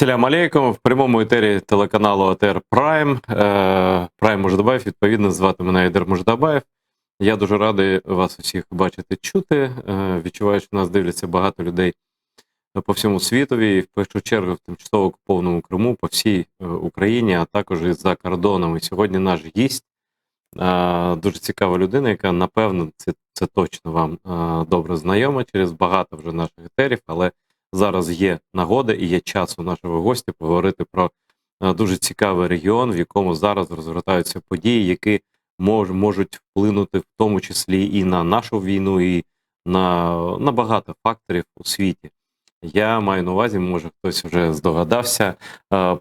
Салям алейкум. В прямому етері телеканалу АТР Прайм. Прайм Мождабаєв, відповідно, звати мене Айдар Мождабаєв. Я дуже радий вас усіх бачити, чути. Відчуваю, що нас дивляться багато людей по всьому світові, і в першу чергу в тимчасово окупованому Криму, по всій Україні, а також і за кордоном. І сьогодні наш гість, дуже цікава людина, яка, напевно, це точно вам добре знайома через багато вже наших етерів, але зараз є нагода і є час у нашого гостя поговорити про дуже цікавий регіон, в якому зараз розгортаються події, які можуть вплинути в тому числі і на нашу війну, і на багато факторів у світі. Я маю на увазі, може хтось вже здогадався,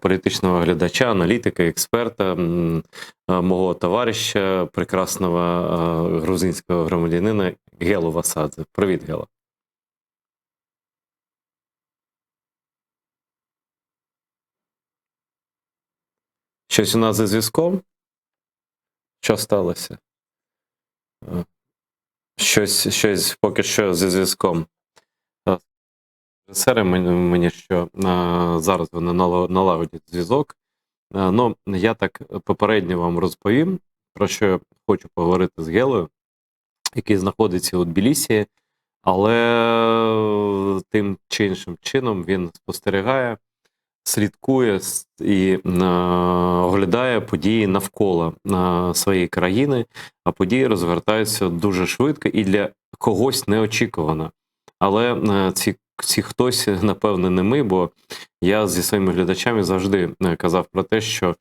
політичного глядача, аналітика, експерта, мого товариша, прекрасного грузинського громадянина Гелу Васадзе. Привіт, Гела. Щось у нас зі зв'язком? Що сталося? Щось поки що зі зв'язком. Режисери мені, що зараз вони налагодять зв'язок. Ну, я так попередньо вам розповім, про що я хочу поговорити з Гелою, який знаходиться у Тбілісі, але тим чи іншим чином він спостерігає, слідкує і оглядає події навколо своєї країни, а події розгортаються дуже швидко і для когось неочікувано. Але ці хтось, напевне, не ми, бо я зі своїми глядачами завжди казав про те, що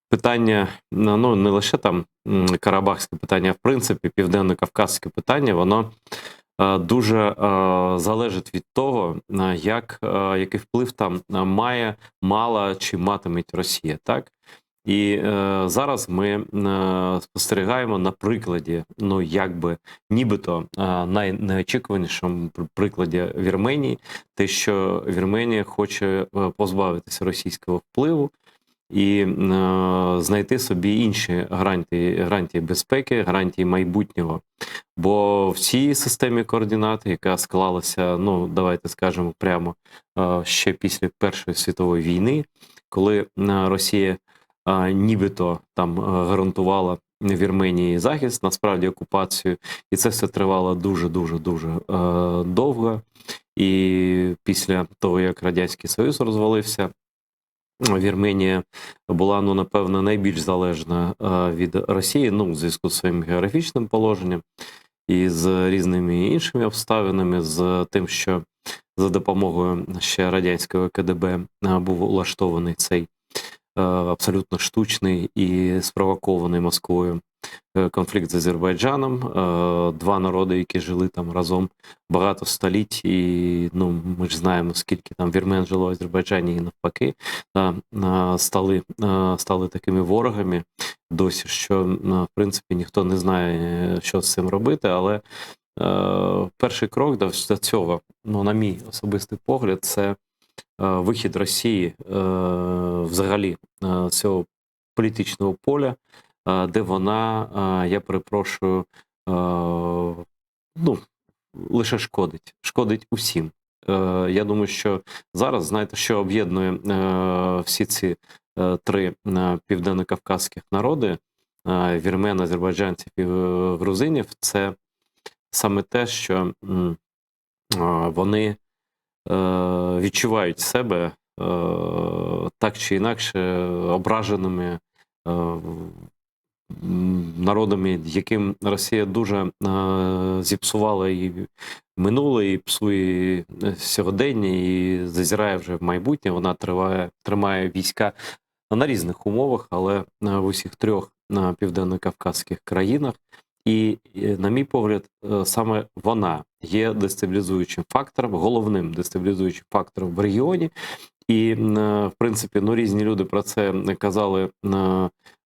питання, ну не лише там карабахське питання, а в принципі південно-кавказьке питання, воно дуже залежить від того, який вплив там мала чи матиме Росія, так? І зараз ми спостерігаємо на прикладі, ну якби нібито найнеочікуванішому прикладі Вірменії, те, що Вірменія хоче позбавитися російського впливу і знайти собі інші гарантії безпеки, гарантії майбутнього. Бо в цій системі координат, яка склалася, ну давайте скажемо прямо, ще після Першої світової війни, коли Росія нібито там гарантувала Вірменії захист, насправді окупацію, і це все тривало дуже-дуже довго. І після того, як Радянський Союз розвалився, Вірменія була, ну, напевно, найбільш залежна від Росії, ну, в зв'язку з своїм географічним положенням і з різними іншими обставинами, з тим, що за допомогою ще радянського КДБ був улаштований цей абсолютно штучний і спровокований Москвою конфлікт з Азербайджаном. Два народи, які жили там разом багато століть, і ну, ми ж знаємо, скільки там вірмен жило в Азербайджані і навпаки, стали такими ворогами досі, що в принципі ніхто не знає, що з цим робити, але перший крок до цього, ну, на мій особистий погляд, це вихід Росії взагалі з цього політичного поля, де вона, я перепрошую, ну, лише шкодить усім. Я думаю, що зараз, знаєте, що об'єднує всі ці три південно-кавказьких народи, вірмен, азербайджанців і грузинів, це саме те, що вони відчувають себе так чи інакше ображеними народами, яким Росія дуже зіпсувала і минуле, і псує сьогодення, і зазирає вже в майбутнє. Вона тримає війська на різних умовах, але в усіх трьох південно-кавказьких країнах. І, на мій погляд, саме вона є дестабілізуючим фактором, головним дестабілізуючим фактором в регіоні. І, в принципі, ну, різні люди про це казали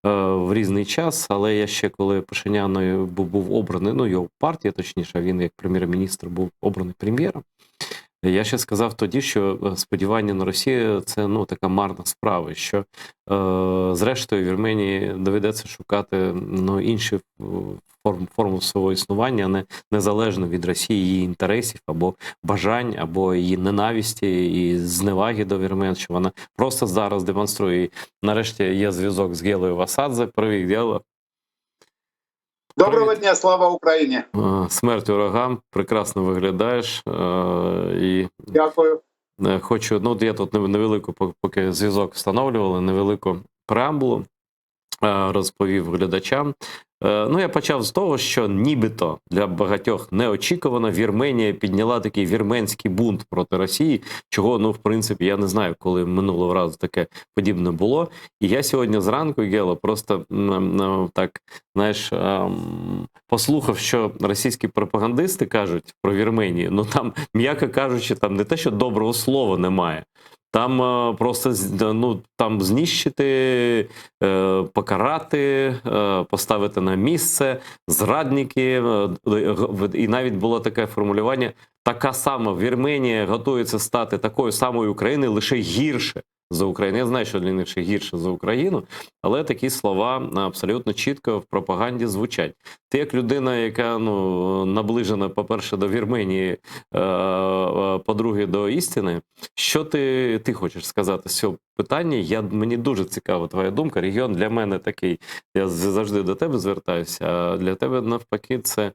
в різний час, але я ще, коли Пашиняною був обраний, ну, його партія, точніше, він як прем'єр-міністр був обраний прем'єром, Я ще сказав тоді, що сподівання на Росію це ну така марна справа. Що зрештою Вірменії доведеться шукати ну інші форму свого існування, а не незалежно від Росії, її інтересів або бажань, або її ненависті і зневаги до вірмен, що вона просто зараз демонструє. І нарешті є зв'язок з Гелою Васадзе. Привіт, Гела. Доброго дня, слава Україні! Смерть ворогам, прекрасно виглядаєш. І дякую. Хочу, ну я тут невелику, поки зв'язок встановлювали, невелику преамбулу розповів глядачам. Ну, я почав з того, що нібито для багатьох неочікувано Вірменія підняла такий вірменський бунт проти Росії, чого, ну, в принципі, я не знаю, коли минулого разу таке подібне було. І я сьогодні зранку, Гело, просто так, знаєш, послухав, що російські пропагандисти кажуть про Вірменію, ну там, м'яко кажучи, там не те, що доброго слова немає. Там просто ну, там знищити, покарати, поставити на місце, зрадники. І навіть було таке формулювання: така сама Вірменія готується стати такою самою Україною, лише гірше за Україну. Я знаю, що для них ще гірше за Україну, але такі слова абсолютно чітко в пропаганді звучать. Ти як людина, яка ну, наближена, по-перше, до Вірменії, по-друге, до істини, що ти хочеш сказати з цього питання? Мені дуже цікава твоя думка. Регіон для мене такий, я завжди до тебе звертаюся, а для тебе навпаки це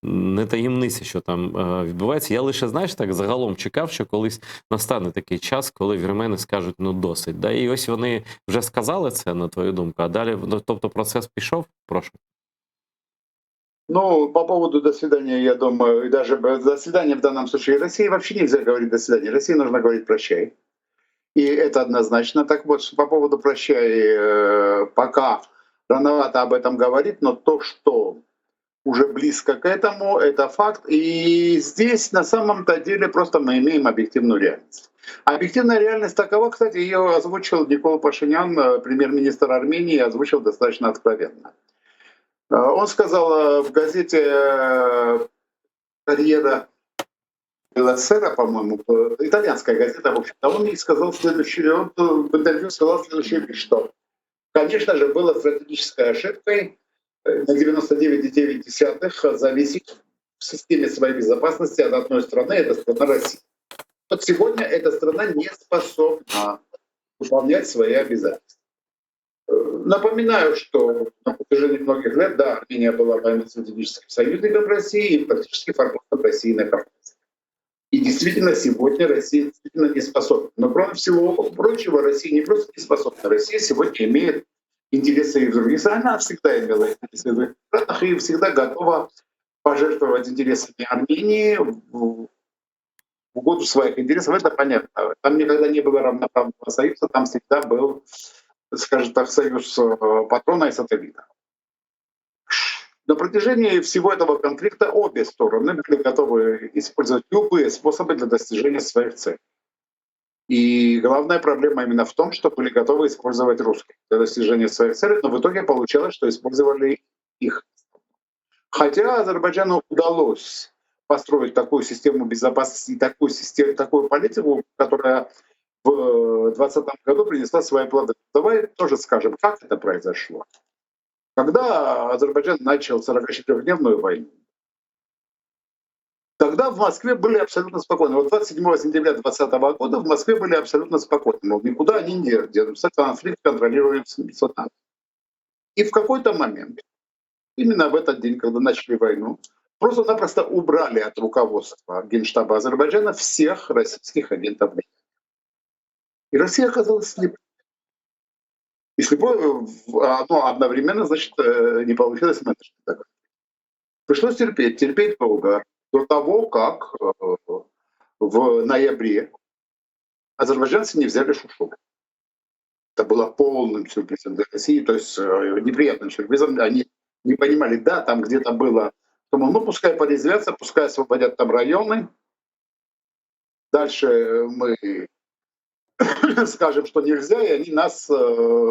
не таємниця, що там відбувається. Я лише, знаєш, так загалом чекав, що колись настане такий час, коли вірмени скажуть, ну досить. Да? І ось вони вже сказали це, на твою думку, а далі, ну, тобто процес пішов? Прошу. Ну, по поводу «до свидания», я думаю, и даже «до свидания» в данном случае России вообще нельзя говорить «до свидания». России нужно говорить «прощай». И это однозначно. Так вот, по поводу «прощай», пока рановато об этом говорить, но то, что уже близко к этому, это факт. И здесь на самом-то деле просто мы имеем объективную реальность. Объективная реальность такова, кстати, ее озвучил Никол Пашинян, премьер-министр Армении, озвучил достаточно откровенно. Он сказал в газете «Карьера Белосера», по-моему, итальянская газета, в общем-то, он ей сказал следующее, он в интервью сказал следующее, что, конечно же, было стратегической ошибкой на 99,9 зависеть в системе своей безопасности от одной страны, это страна Россия. Вот сегодня эта страна не способна выполнять свои обязательства. Напоминаю, что на протяжении многих лет, да, Армения была военно-стратегическим союзником России и практически форпостом России на Кавказе. И действительно, сегодня Россия действительно не способна. Но кроме всего прочего, Россия не просто не способна. Россия сегодня имеет интересы и в других странах. Она всегда имела интересы в других странах и всегда готова пожертвовать интересами Армении в угоду своих интересов. Это понятно. Там никогда не было равноправного союза, там всегда был, скажем так, союз патрона и сателлита. На протяжении всего этого конфликта обе стороны были готовы использовать любые способы для достижения своих целей. И главная проблема именно в том, что были готовы использовать русских для достижения своих целей, но в итоге получалось, что использовали их. Хотя Азербайджану удалось построить такую систему безопасности и такую политику, которая в 2020 году принесла свои плоды. Давай тоже скажем, как это произошло. Когда Азербайджан начал 44-дневную войну, тогда в Москве были абсолютно спокойны. Вот 27 сентября 2020 года в Москве были абсолютно спокойны. Мол, никуда они не денутся, конфликт контролируем с нами. И в какой-то момент, именно в этот день, когда начали войну, просто-напросто убрали от руководства Генштаба Азербайджана всех российских агентов. И Россия оказалась слепой. И слепой, но одновременно, значит, не получилось менеджмента. Пришлось терпеть долго, до того, как в ноябре азербайджанцы не взяли Шушу. Это было полным сюрпризом для России, то есть неприятным сюрпризом. Они не понимали, да, там где-то было, думаю, ну пускай порезвятся, пускай освободят там районы. Дальше мы скажем, что нельзя, и они нас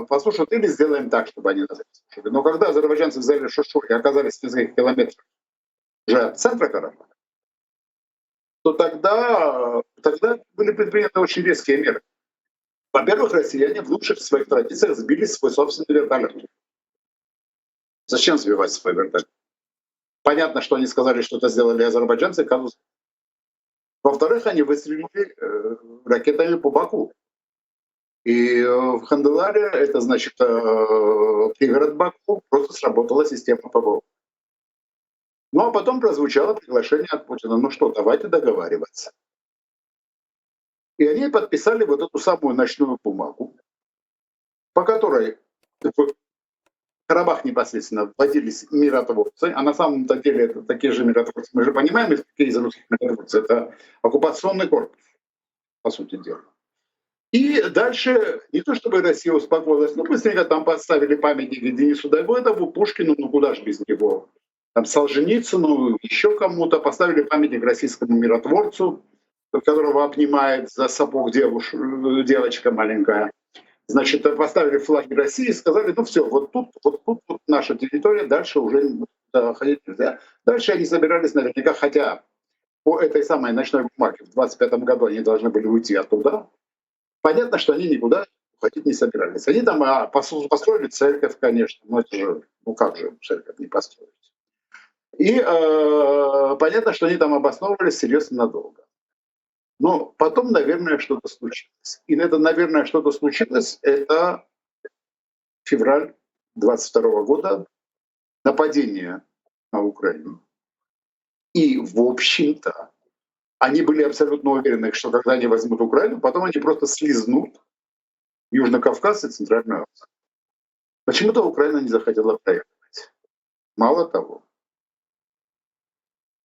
послушают, или сделаем так, чтобы они нас послушали. Но когда азербайджанцы взяли Шушу и оказались в нескольких километрах уже от центра Карабаха, то тогда были предприняты очень резкие меры. Во-первых, россияне в лучших своих традициях сбили свой собственный вертолет. Зачем сбивать свой вертолет? Понятно, что они сказали, что это сделали азербайджанцы. Во-вторых, они выстрелили ракетами по Баку. И в Ханделаре, это значит пригород Баку, просто сработала система ПВО. Ну а потом прозвучало приглашение от Путина. Ну что, давайте договариваться. И они подписали вот эту самую ночную бумагу, по которой в Карабах непосредственно вводились миротворцы, а на самом-то деле это такие же миротворцы. Мы же понимаем, какие из русских миротворцев. Это оккупационный корпус, по сути дела. И дальше, не то чтобы Россия успокоилась, но быстренько там поставили памятник Денису Давыдову, Пушкину, ну куда же без него, там Солженицыну, еще кому-то, поставили памятник российскому миротворцу, которого обнимает за сапог девочка маленькая. Значит, поставили флаги России и сказали, ну все, вот тут наша территория, дальше уже ходить нельзя. Дальше они собирались наверняка, хотя по этой самой ночной бумаге в 25 году они должны были уйти оттуда. Понятно, что они никуда уходить не собирались. Они там построили церковь, конечно, но это же, ну как же церковь не построить. И понятно, что они там обосновывались серьезно надолго. Но потом, наверное, что-то случилось. И это, наверное, что-то случилось, это февраль 22 года, нападение на Украину. И, в общем-то, они были абсолютно уверены, что когда они возьмут Украину, потом они просто слизнут Южный Кавказ и Центральную Азию. Почему-то Украина не захотела проигрывать. Мало того,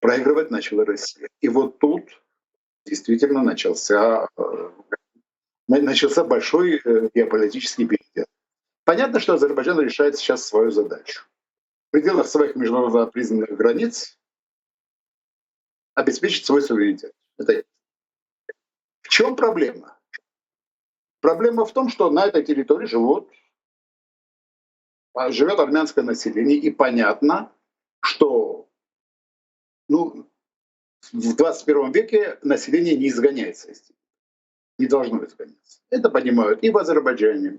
проигрывать начала Россия. И вот тут действительно начался большой геополитический период. Понятно, что Азербайджан решает сейчас свою задачу. В пределах своих международно признанных границ обеспечить свой суверенитет. Это... В чем проблема? Проблема в том, что на этой территории живет армянское население, и понятно, что в 21 веке население не изгоняется из территории, не должно изгоняться. Это понимают и в Азербайджане,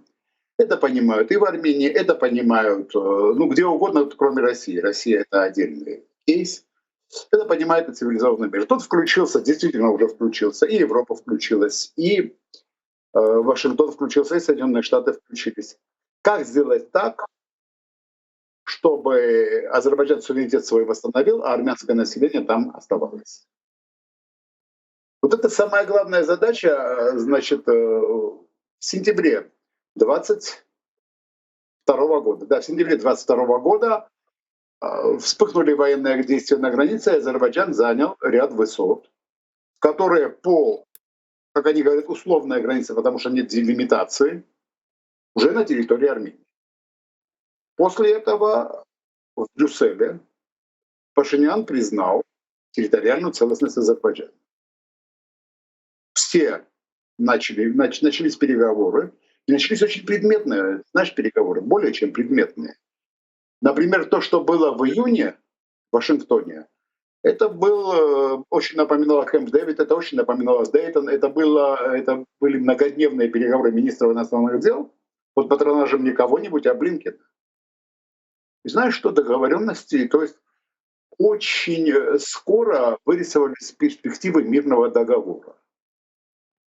это понимают и в Армении, это понимают, где угодно, кроме России. Россия — это отдельный кейс. Это понимает и цивилизованный мир. Тот включился, действительно уже включился, и Европа включилась, и Вашингтон включился, и Соединенные Штаты включились. Как сделать так, чтобы Азербайджан суверенитет свой восстановил, а армянское население там оставалось? Вот это самая главная задача. Значит, в сентябре 22 года, в сентябре 22 года вспыхнули военные действия на границе, и Азербайджан занял ряд высот, которые как они говорят, условная граница, потому что нет делимитации, уже на территории Армении. После этого в Брюсселе Пашинян признал территориальную целостность Азербайджана. Все начались переговоры, и начались очень предметные, переговоры, более чем предметные. Например, то, что было в июне в Вашингтоне, это очень напоминало Кэмп Дэвид, это очень напоминало Дейтон, это были многодневные переговоры министров иностранных дел под патронажем не кого-нибудь, а Блинкена. И знаешь, что договоренности, то есть очень скоро вырисовались перспективы мирного договора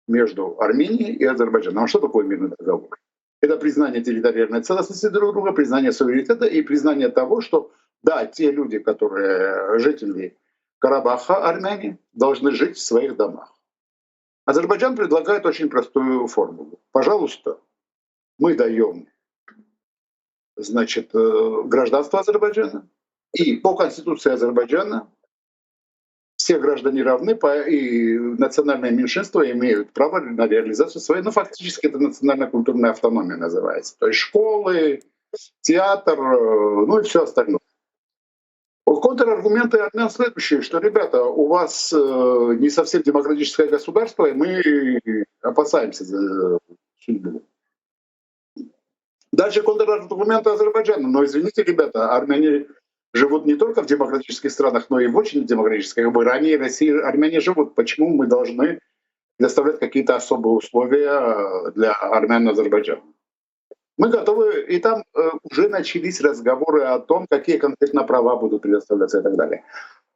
между Арменией и Азербайджаном. А что такое мирный договор? Это признание территориальной целостности друг друга, признание суверенитета и признание того, что да, те люди, которые жители Карабаха, армяне, должны жить в своих домах. Азербайджан предлагает очень простую формулу. Пожалуйста, мы даем, гражданство Азербайджана, и по Конституции Азербайджана все граждане равны, и национальные меньшинства имеют право на реализацию своей, фактически это национально-культурная автономия называется. То есть школы, театр, и все остальное. Контраргументы армян следующие, что, ребята, у вас не совсем демократическое государство, и мы опасаемся за судьбу. Дальше контраргументы Азербайджана. Но извините, ребята, армяне живут не только в демократических странах, но и в очень демократических. Как бы ранее России армяне живут. Почему мы должны предоставлять какие-то особые условия для армян Азербайджана? Мы готовы, и там уже начались разговоры о том, какие конкретно права будут предоставляться и так далее.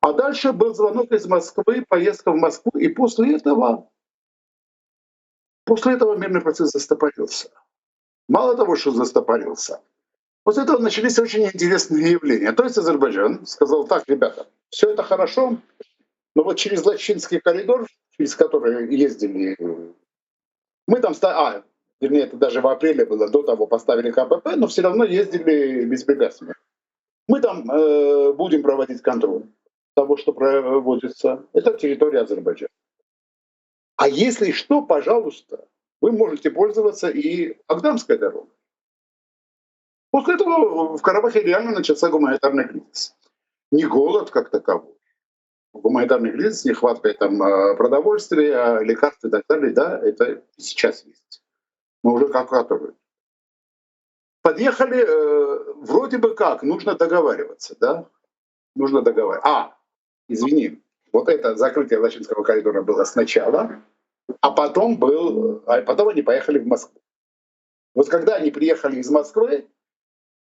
А дальше был звонок из Москвы, поездка в Москву, и после этого мирный процесс застопорился. Мало того, что застопорился, после этого начались очень интересные явления. То есть Азербайджан сказал: так, ребята, все это хорошо, но вот через Лачинский коридор, через который ездили, мы там вернее, это даже в апреле было, до того поставили КПП, но все равно ездили беспрепятственно. Мы там будем проводить контроль того, что проводится. Это территория Азербайджана. А если что, пожалуйста, вы можете пользоваться и Агдамской дорогой. После этого в Карабахе реально начался гуманитарный кризис. Не голод как таковой. Гуманитарный кризис, нехватка там продовольствия, лекарств и так далее, да, это и сейчас есть. Мы уже как готовы. Подъехали, вроде бы как, нужно договариваться, да? Нужно договариваться. Извини, вот это закрытие Лачинского коридора было сначала, а потом они поехали в Москву. Вот когда они приехали из Москвы,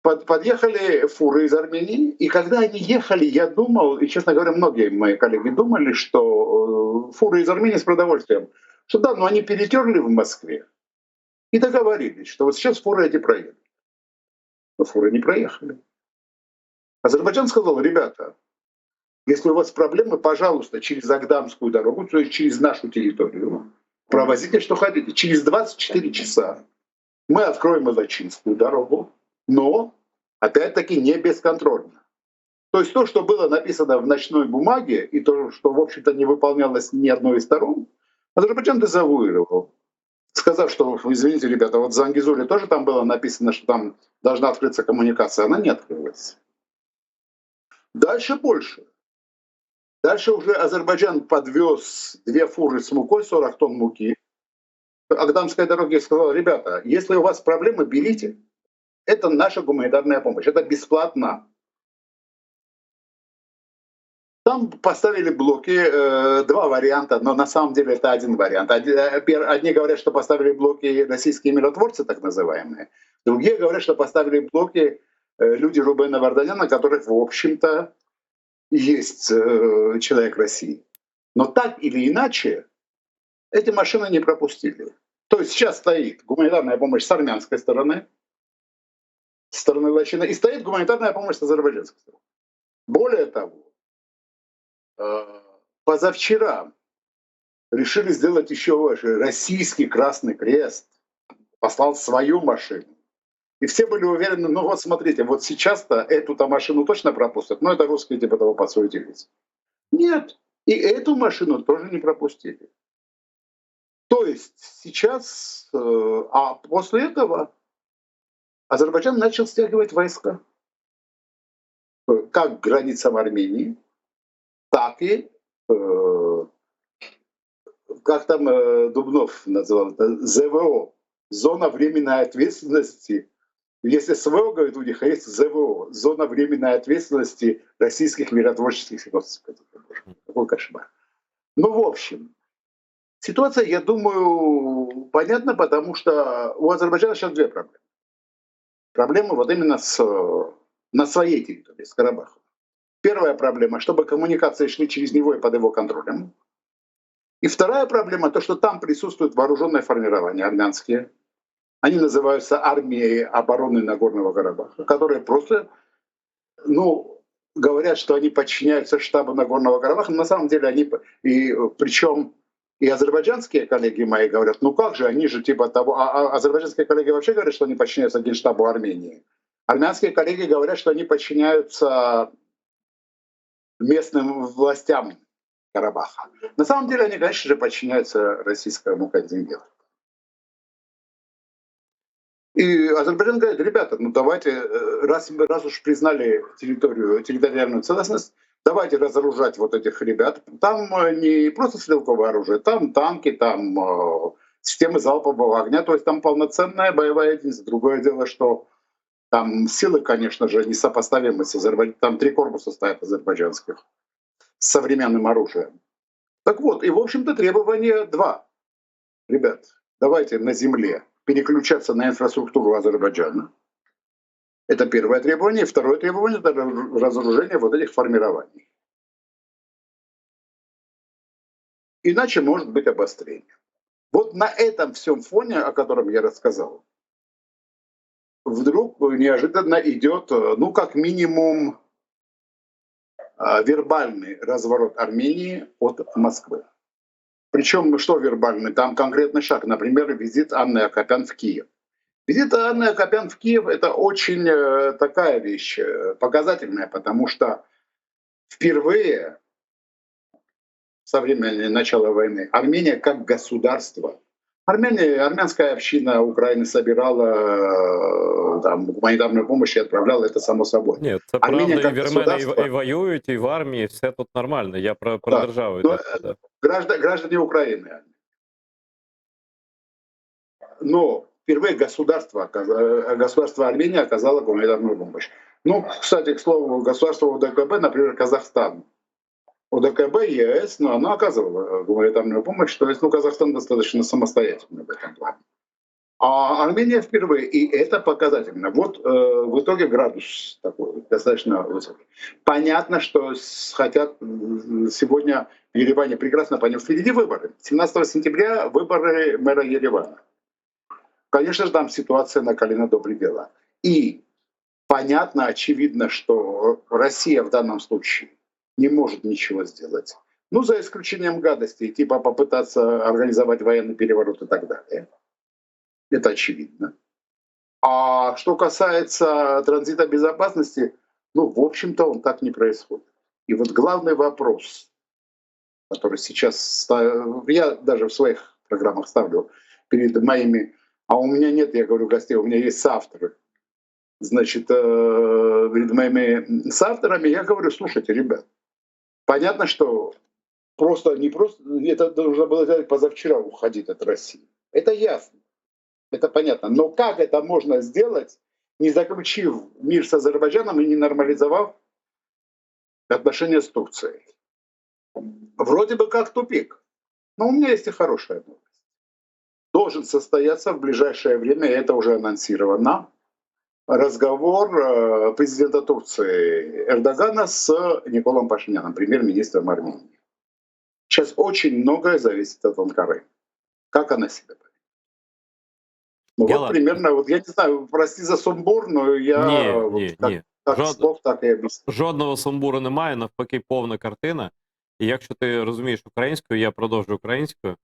подъехали фуры из Армении, и когда они ехали, я думал, и, честно говоря, многие мои коллеги думали, что фуры из Армении с продовольствием, что да, но они перетерли в Москве и договорились, что вот сейчас фуры эти проедут. Но фуры не проехали. Азербайджан сказал: ребята, если у вас проблемы, пожалуйста, через Агдамскую дорогу, то есть через нашу территорию, провозите, что хотите. Через 24 часа мы откроем Лачинскую дорогу, но, опять-таки, не бесконтрольно. То есть то, что было написано в ночной бумаге, и то, что, в общем-то, не выполнялось ни одной из сторон, Азербайджан дезавуировал, сказав, что, извините, ребята, вот в Зангизуре тоже там было написано, что там должна открыться коммуникация, она не открылась. Дальше больше. Дальше уже Азербайджан подвез 2 фуры с мукой, 40 тонн муки. Агдамская дорога сказала: ребята, если у вас проблемы, берите. Это наша гуманитарная помощь, это бесплатно. Там поставили блоки, 2 варианта, но на самом деле это один вариант. Одни говорят, что поставили блоки российские миротворцы, так называемые. Другие говорят, что поставили блоки люди Рубена Варданяна, которых, в общем-то, есть человек России. Но так или иначе, эти машины не пропустили. То есть сейчас стоит гуманитарная помощь с армянской стороны, со стороны Лачина, и стоит гуманитарная помощь с азербайджанской стороны. Более того, позавчера решили сделать еще больше. Российский Красный Крест послал свою машину. И все были уверены: ну вот смотрите, вот сейчас-то эту-то машину точно пропустят, но это русские типа того подсуетились. Нет, и эту машину тоже не пропустили. То есть сейчас, а после этого Азербайджан начал стягивать войска как к границам Армении, так и, как там Дубнов называл это, ЗВО, зона временной ответственности. Если СВО, говорит, у них, а есть ЗВО, зона временной ответственности российских миротворческих ведомств. Какой кошмар. Ну, в общем, ситуация, я думаю, понятна, потому что у Азербайджана сейчас 2 проблемы. Проблема вот именно на своей территории, с Карабахом. Первая проблема, чтобы коммуникации шли через него и под его контролем. И вторая проблема, то, что там присутствуют вооруженные формирования армянские. Они называются армией обороны Нагорного Карабаха, которые просто, говорят, что они подчиняются штабу Нагорного Карабаха, но на самом деле они, причем и азербайджанские коллеги мои говорят: ну как же, они же типа того, а азербайджанские коллеги вообще говорят, что они подчиняются Генштабу Армении. Армянские коллеги говорят, что они подчиняются местным властям Карабаха. На самом деле они, конечно же, подчиняются российскому контингенту. И Азербайджан говорит: ребята, ну давайте, раз уж признали территориальную целостность, давайте разоружать вот этих ребят. Там не просто стрелковое оружие, там танки, там системы залпового огня, то есть там полноценная боевая единица. Другое дело, что Там силы, конечно же, несопоставимы с Азербайджаном. Там 3 корпуса стоят азербайджанских с современным оружием. Так вот, и, в общем-то, требования 2. Ребят, давайте на земле переключаться на инфраструктуру Азербайджана. Это первое требование. И второе требование – это разоружение вот этих формирований. Иначе может быть обострение. Вот на этом всем фоне, о котором я рассказал, вдруг неожиданно идет, ну, как минимум, вербальный разворот Армении от Москвы. Причем, что вербальный? Там конкретный шаг. Например, визит Анны Акопян в Киев. Визит Анны Акопян в Киев – это очень такая вещь показательная, потому что впервые со времени начала войны Армения как государство. Армянская община Украины собирала там гуманитарную помощь и отправляла, это само собой. Ні, це Армения правда, і как вірмени государство, і воюють, і в армії, все тут нормально. Я про да, державу но, йде. Да. граждане Украины. Но впервые государство Армения оказало гуманитарную помощь. Ну, кстати, к слову, государство ОДКБ, например, Казахстан. ОДКБ, ЕС, но она оказывала гуманитарную помощь, то есть, ну, Казахстан достаточно самостоятельный в этом плане. А Армения впервые, и это показательно. Вот в итоге градус такой достаточно высокий. Понятно, что хотят сегодня в Ереване прекрасно понять. Впереди выборы. 17 сентября выборы мэра Еревана. Конечно же, там ситуация накалена до предела. И понятно, очевидно, что Россия в данном случае не может ничего сделать. Ну, за исключением гадостей, типа попытаться организовать военный переворот и так далее. Это очевидно. А что касается транзита безопасности, ну, в общем-то, он так не происходит. И вот главный вопрос, который сейчас я даже в своих программах ставлю перед моими, а у меня нет, я говорю, гостей, у меня есть соавторы. Значит, перед моими соавторами я говорю, слушайте, ребят, понятно, что не просто, это должно было сделать позавчера, уходить от России. Это ясно. Это понятно. Но как это можно сделать, не заключив мир с Азербайджаном и не нормализовав отношения с Турцией? Вроде бы как тупик. Но у меня есть и хорошая новость. Должен состояться в ближайшее время, и это уже анонсировано, разговор президента Турции Эрдогана с Николом Пашиняном, премьер-министром Армении. Сейчас очень многое зависит от Анкары. Как она себя поведет? Ну вот примерно, вот я не знаю, прости за сумбур, но я Ні. как слов, так и объясню. Жодного сумбуру немає, навпаки, повна картина. І якщо ти розумієш українською, я продовжу українською.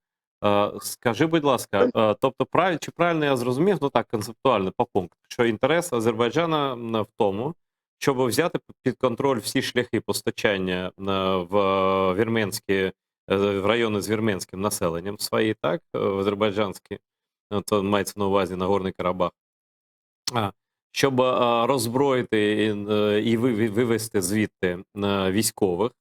Скажи, будь ласка, тобто, чи правильно я зрозумів, ну так, концептуально, по пункту, що інтерес Азербайджана в тому, щоб взяти під контроль всі шляхи постачання в вірменські, в райони з вірменським населенням свої, так, в азербайджанські, то мається на увазі Нагорний Карабах, щоб роззброїти і вивести звідти військових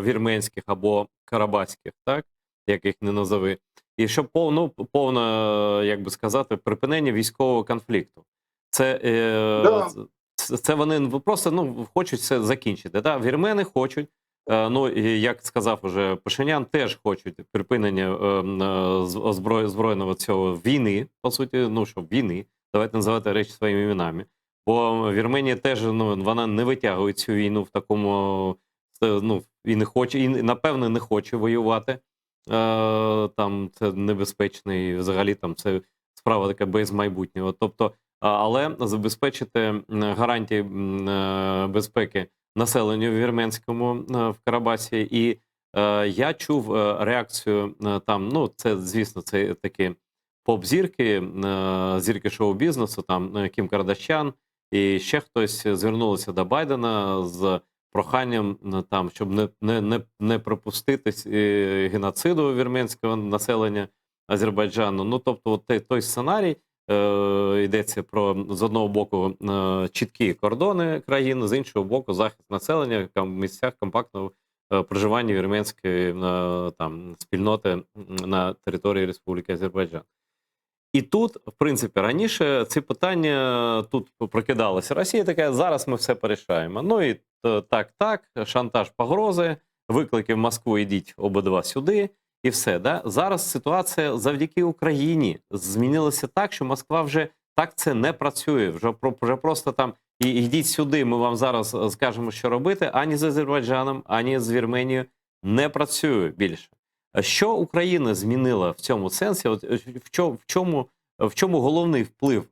вірменських або карабаських, так, як їх не назови, і щоб повне, як би сказати, припинення військового конфлікту. Це вони просто хочуть це закінчити. Да? Вірмени хочуть, як сказав уже Пашинян, теж хочуть припинення збройного цього війни, по суті, щоб війни, давайте називати речі своїми іменами. Бо Вірменія теж, вона не витягує цю війну в такому, і не хоче, і напевно не хоче воювати. Там це небезпечно, і взагалі там це справа така без майбутнього. Тобто, але забезпечити гарантії безпеки населенню вірменському в Карабасі. І я чув реакцію там, це, звісно, це такі поп-зірки, зірки шоу-бізнесу, там Кім Кардашян і ще хтось звернулися до Байдена з проханням, там, щоб не пропустити геноциду вірменського населення Азербайджану. Тобто той сценарій, йдеться про, з одного боку, чіткі кордони країни, з іншого боку, захист населення в місцях компактного проживання вірменської спільноти на території Республіки Азербайджан. І тут, в принципі, раніше ці питання тут прокидалися. Росія така, зараз ми все порішаємо. Ну і так, шантаж, погрози, виклики в Москву, ідіть обидва сюди, і все. Да? Зараз ситуація завдяки Україні змінилася так, що Москва вже так це не працює. Вже просто там йдіть сюди, ми вам зараз скажемо, що робити, ані з Азербайджаном, ані з Вірменією не працює більше. Що Україна змінила в цьому сенсі? От в чому головний вплив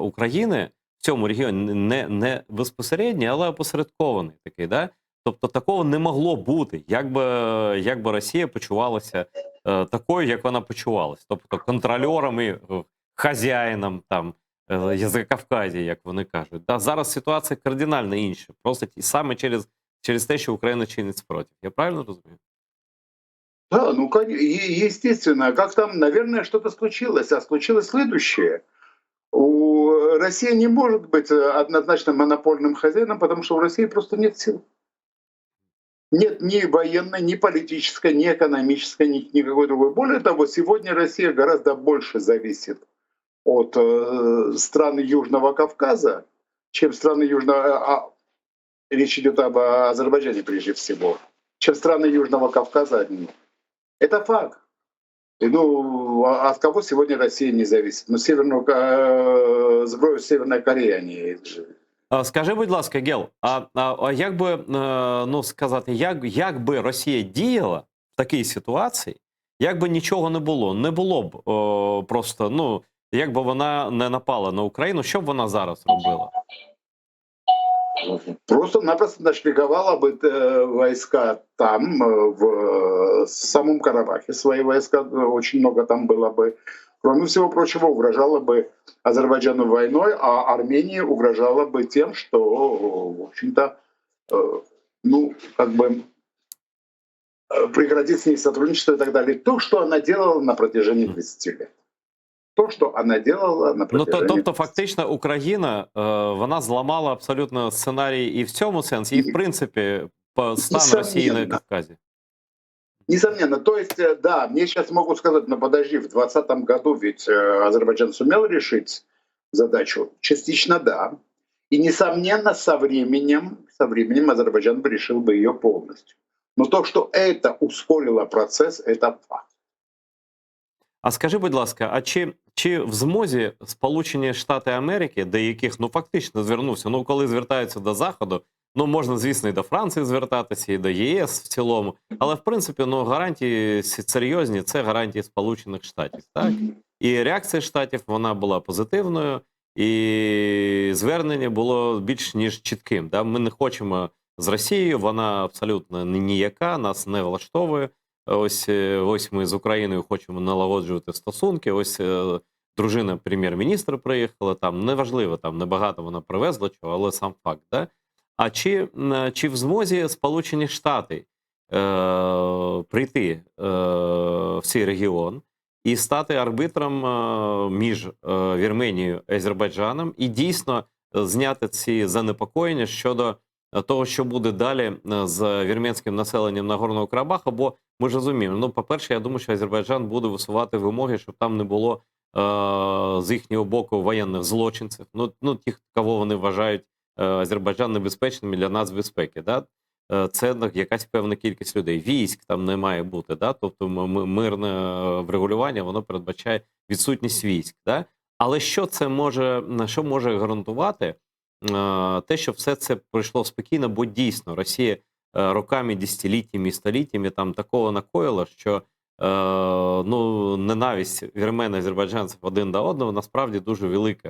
України в цьому регіоні? Не безпосередній, але опосередкований такий, да? Тобто такого не могло бути, якби Росія почувалася такою, як вона почувалася. Тобто контрольором і хазяїном там Язикавказі, як вони кажуть. Да? Зараз ситуація кардинально інша. Просто саме через те, що Україна чинить спротив. Я правильно розумію? Да, ну, естественно, как там, наверное, что-то случилось. А случилось следующее. Россия не может быть однозначно монопольным хозяином, потому что у России просто нет сил. Нет ни военной, ни политической, ни экономической, ни никакой другой. Более того, сегодня Россия гораздо больше зависит от стран Южного Кавказа, чем страны Южного... речь идет об Азербайджане прежде всего, чем страны Южного Кавказа одни. Это факт. Ну, от кого сегодня Россия не зависит? Ну, зброю Северной Кореи они... Скажи, будь ласка, Гел, а як би, ну, сказати, як би Росія діяла в такій ситуації, як би нічого не було? Не було б просто, ну, як би вона не напала на Україну, що б вона зараз робила? Просто-напросто нашпиговала бы войска там, в самом Карабахе. Свои войска очень много там было бы. Кроме всего прочего, угрожала бы Азербайджану войной, а Армении угрожала бы тем, что, в общем-то, ну, как бы прекратить с ней сотрудничество и так далее. То, что она делала на протяжении 20 лет. То, що вона делала на протяжении... Ну, тобто, фактично, Україна, вона зламала абсолютно сценарій і в цьому сенсі, і в принципі, стан Росії на Кавказі. Несомненно. То есть, да, мне сейчас могут сказать, ну подожди, в 2020 году ведь Азербайджан сумел решить задачу? Частично да. И, несомненно, со временем Азербайджан бы решил бы ее полностью. Но то, что это ускорило процесс, это факт. А скажи, будь ласка, а чи в змозі Сполучені Штати Америки, до яких, ну, фактично звернувся, ну, коли звертаються до Заходу, ну, можна, звісно, і до Франції звертатися, і до ЄС в цілому, але, в принципі, ну, гарантії серйозні – це гарантії Сполучених Штатів, так? І реакція Штатів, вона була позитивною, і звернення було більш ніж чітким. Да? Ми не хочемо з Росією, вона абсолютно ніяка, нас не влаштовує. Ось ми з Україною хочемо налагоджувати стосунки. Ось дружина прем'єр-міністра приїхала, там неважливо, там небагато вона привезла чого, але сам факт. Да? А чи в змозі Сполучені Штати прийти в цей регіон і стати арбітром між Вірменією і Азербайджаном і дійсно зняти ці занепокоєння щодо того, що буде далі з вірменським населенням Нагорного Карабаху, бо ми ж розуміємо, ну, по-перше, я думаю, що Азербайджан буде висувати вимоги, щоб там не було з їхнього боку воєнних злочинців, ну тих, кого вони вважають Азербайджан небезпечним для нас безпеки. Да? Це якась певна кількість людей. Військ там не має бути, да? Тобто мирне врегулювання, воно передбачає відсутність військ. Да? Але що може гарантувати те, що все це пройшло спокійно, бо дійсно Росія роками, десятиліттями і століттями там такого накоїла, що ну, ненависть вірмен і азербайджанців один до одного насправді дуже велика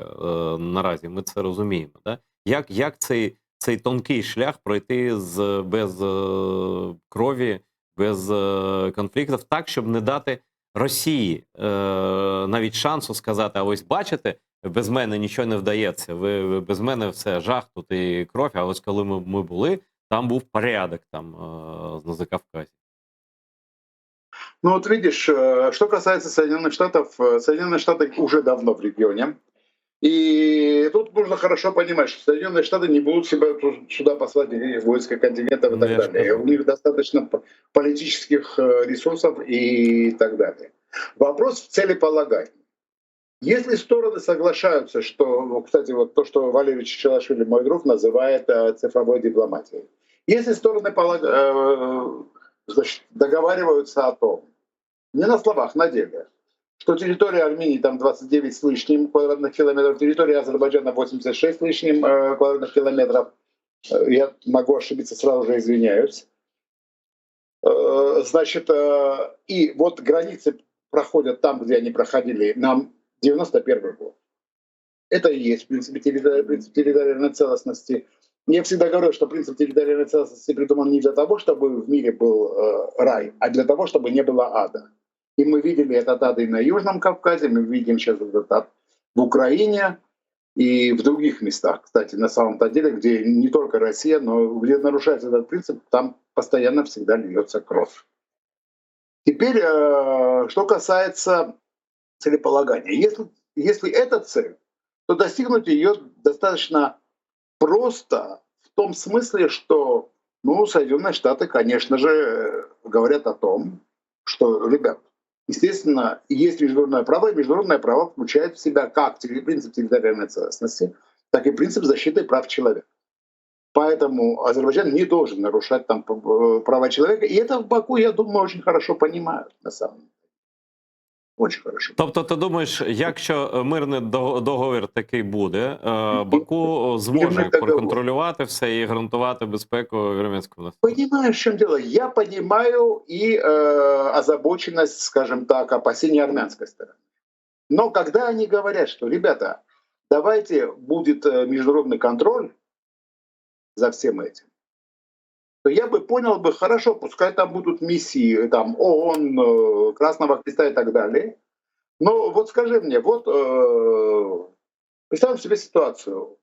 наразі, ми це розуміємо. Да? Як цей тонкий шлях пройти без крові, без конфліктів, так, щоб не дати Росії навіть шансу сказати, а ось бачите, без мене нічого не вдається, ви без мене все жах, тут і кров, а ось коли ми були, там був порядок там на Закавказі. Ну вот видишь, что касается Соединенные Штаты уже давно в регионе. И тут нужно хорошо понимать, что Соединенные Штаты не будут себя сюда послать войска, контингентов и так далее. У них достаточно политических ресурсов и так далее. Вопрос в целеполагании. Если стороны соглашаются, что, ну, кстати, вот то, что Валерий Чичилашвили, мой друг, называет цифровой дипломатией. Если стороны значит, договариваются о том, не на словах, на деле, что территория Армении там 29 с лишним квадратных километров, территория Азербайджана 86 с лишним квадратных километров, я могу ошибиться, сразу же извиняюсь. Значит, и вот границы проходят там, где они проходили, нам 91 год. Это и есть принцип территориальной целостности. Я всегда говорю, что принцип территориальной целостности придуман не для того, чтобы в мире был рай, а для того, чтобы не было ада. И мы видели этот ад и на Южном Кавказе, мы видим сейчас этот ад в Украине и в других местах, кстати, на самом-то деле, где не только Россия, но где нарушается этот принцип, там постоянно всегда льется кровь. Теперь, что касается целеполагания. Если это цель, то достигнуть ее достаточно просто в том смысле, что Соединенные Штаты, конечно же, говорят о том, что, ребят, естественно, есть международное право, и международное право включает в себя как принцип территориальной целостности, так и принцип защиты прав человека. Поэтому Азербайджан не должен нарушать там права человека. И это в Баку, я думаю, очень хорошо понимают на самом деле. Очень хорошо. Тобто ти думаєш, якщо мирний договір такий буде, Баку зможе проконтролювати все і гарантувати безпеку вірменського населення? Понимаешь, в чем дело? Я понимаю и озабоченность, скажем так, опасения армянской стороны. Но когда они говорят, что, ребята, давайте будет международный контроль за всем этим, то я бы понял бы, хорошо, пускай там будут миссии там, ООН, Красного Креста и так далее. Но вот скажи мне, вот представим себе ситуацию,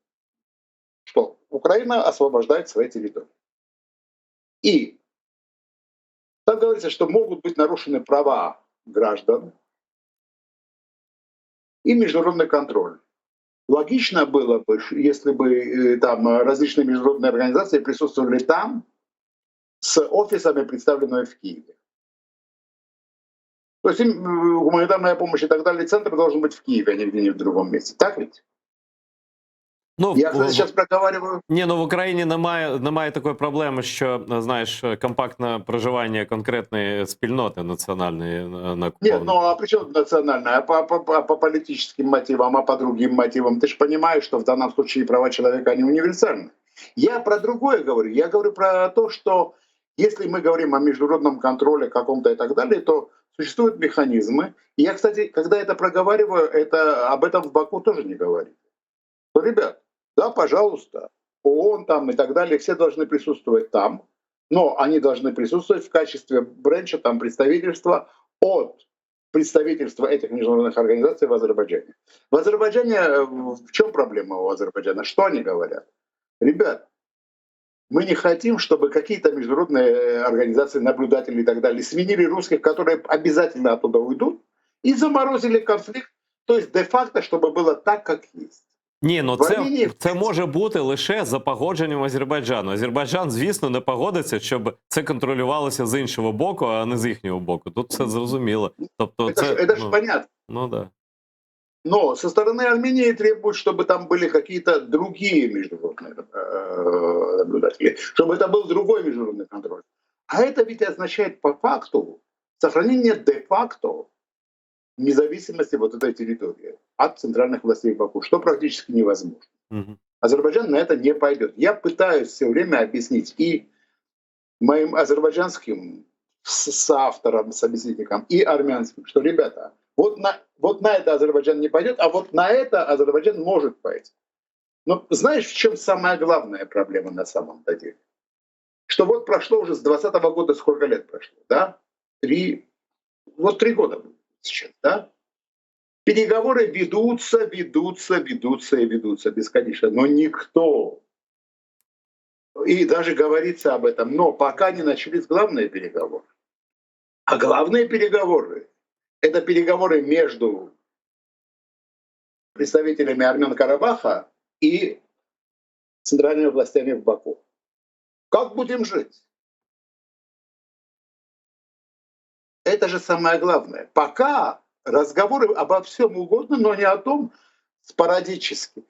что Украина освобождает свои территории. И там говорится, что могут быть нарушены права граждан и международный контроль. Логично было бы, если бы там различные международные организации присутствовали там с офисами, представленными в Киеве. То есть гуманитарная помощь и так далее, центр должен быть в Киеве, а не где-нибудь в другом месте. Так ведь? Ну, Я, кстати, сейчас проговариваю. Ні, в Україні немає такої проблеми, що, знаєш, компактне проживання конкретної спільноти національної на Нет, а при чем национальная? По политическим мотивам, а по другим мотивам. Ты же понимаешь, что в данном случае права человека, они универсальны. Я про другое говорю. Я говорю про то, что если мы говорим о международном контроле каком-то и так далее, то существуют механизмы. И я, кстати, когда это проговариваю, об этом в Баку тоже не говорит. Ну, ребят, да, пожалуйста, ООН там и так далее, все должны присутствовать там, но они должны присутствовать в качестве бренча, там, представительства от представительства этих международных организаций в Азербайджане. В Азербайджане, в чем проблема у Азербайджана? Что они говорят? Ребят, мы не хотим, чтобы какие-то международные организации, наблюдатели и так далее сменили русских, которые обязательно оттуда уйдут, и заморозили конфликт, то есть де-факто, чтобы было так, как есть. Ні, це може бути лише за погодженням Азербайджану. Азербайджан, звісно, не погодиться, щоб це контролювалося з іншого боку, а не з їхнього боку. Тут все зрозуміло. Тобто это же понятно. Ну да. Но со стороны Армении требуют, чтобы там были какие-то другие международные наблюдатели, чтобы это был другой международный контроль. А это ведь означает по факту сохранение де-факто независимости вот этой территории от центральных властей Баку, что практически невозможно. Угу. Азербайджан на это не пойдет. Я пытаюсь все время объяснить и моим азербайджанским соавторам, собеседникам, и армянским, что, ребята, вот на это Азербайджан не пойдет, а вот на это Азербайджан может пойти. Но знаешь, в чем самая главная проблема на самом-то деле? Что вот прошло уже с 2020 года, сколько лет прошло, да? 3 года сейчас, да? Переговоры ведутся бесконечно, но никто, и даже говорится об этом, но пока не начались главные переговоры. А главные переговоры — это переговоры между представителями армян Карабаха и центральными властями в Баку. Как будем жить? Это же самое главное. Пока разговоры обо всем угодно, но не о том спорадически.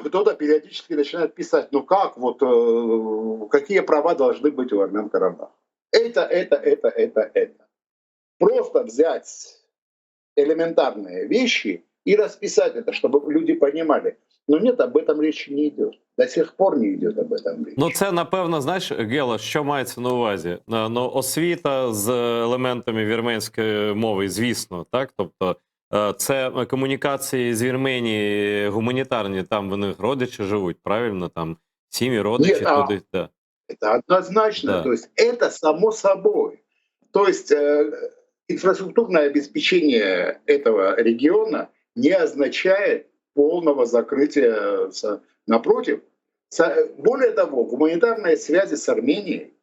Кто-то периодически начинает писать, ну как, вот какие права должны быть у армян Карабаха. Это. Просто взять элементарные вещи и расписать это, чтобы люди понимали. Но нет, об этом речи не идет. До сих пор не идет об этом речь. Ну, це, напевно, знаєш, Гела, що мається на увазі? Ну, освіта з елементами вірменської мови, звісно, так? Тобто, це комунікації з Вірменії гуманітарні, там в них родичі живуть, правильно? Там сім'ї, родичі, Нет, туди, да. это однозначно. Да. То есть это само собой. То есть инфраструктурное обеспечение этого региона не означает полного закрытия. Напротив, более того, гуманитарные связи с Арменией,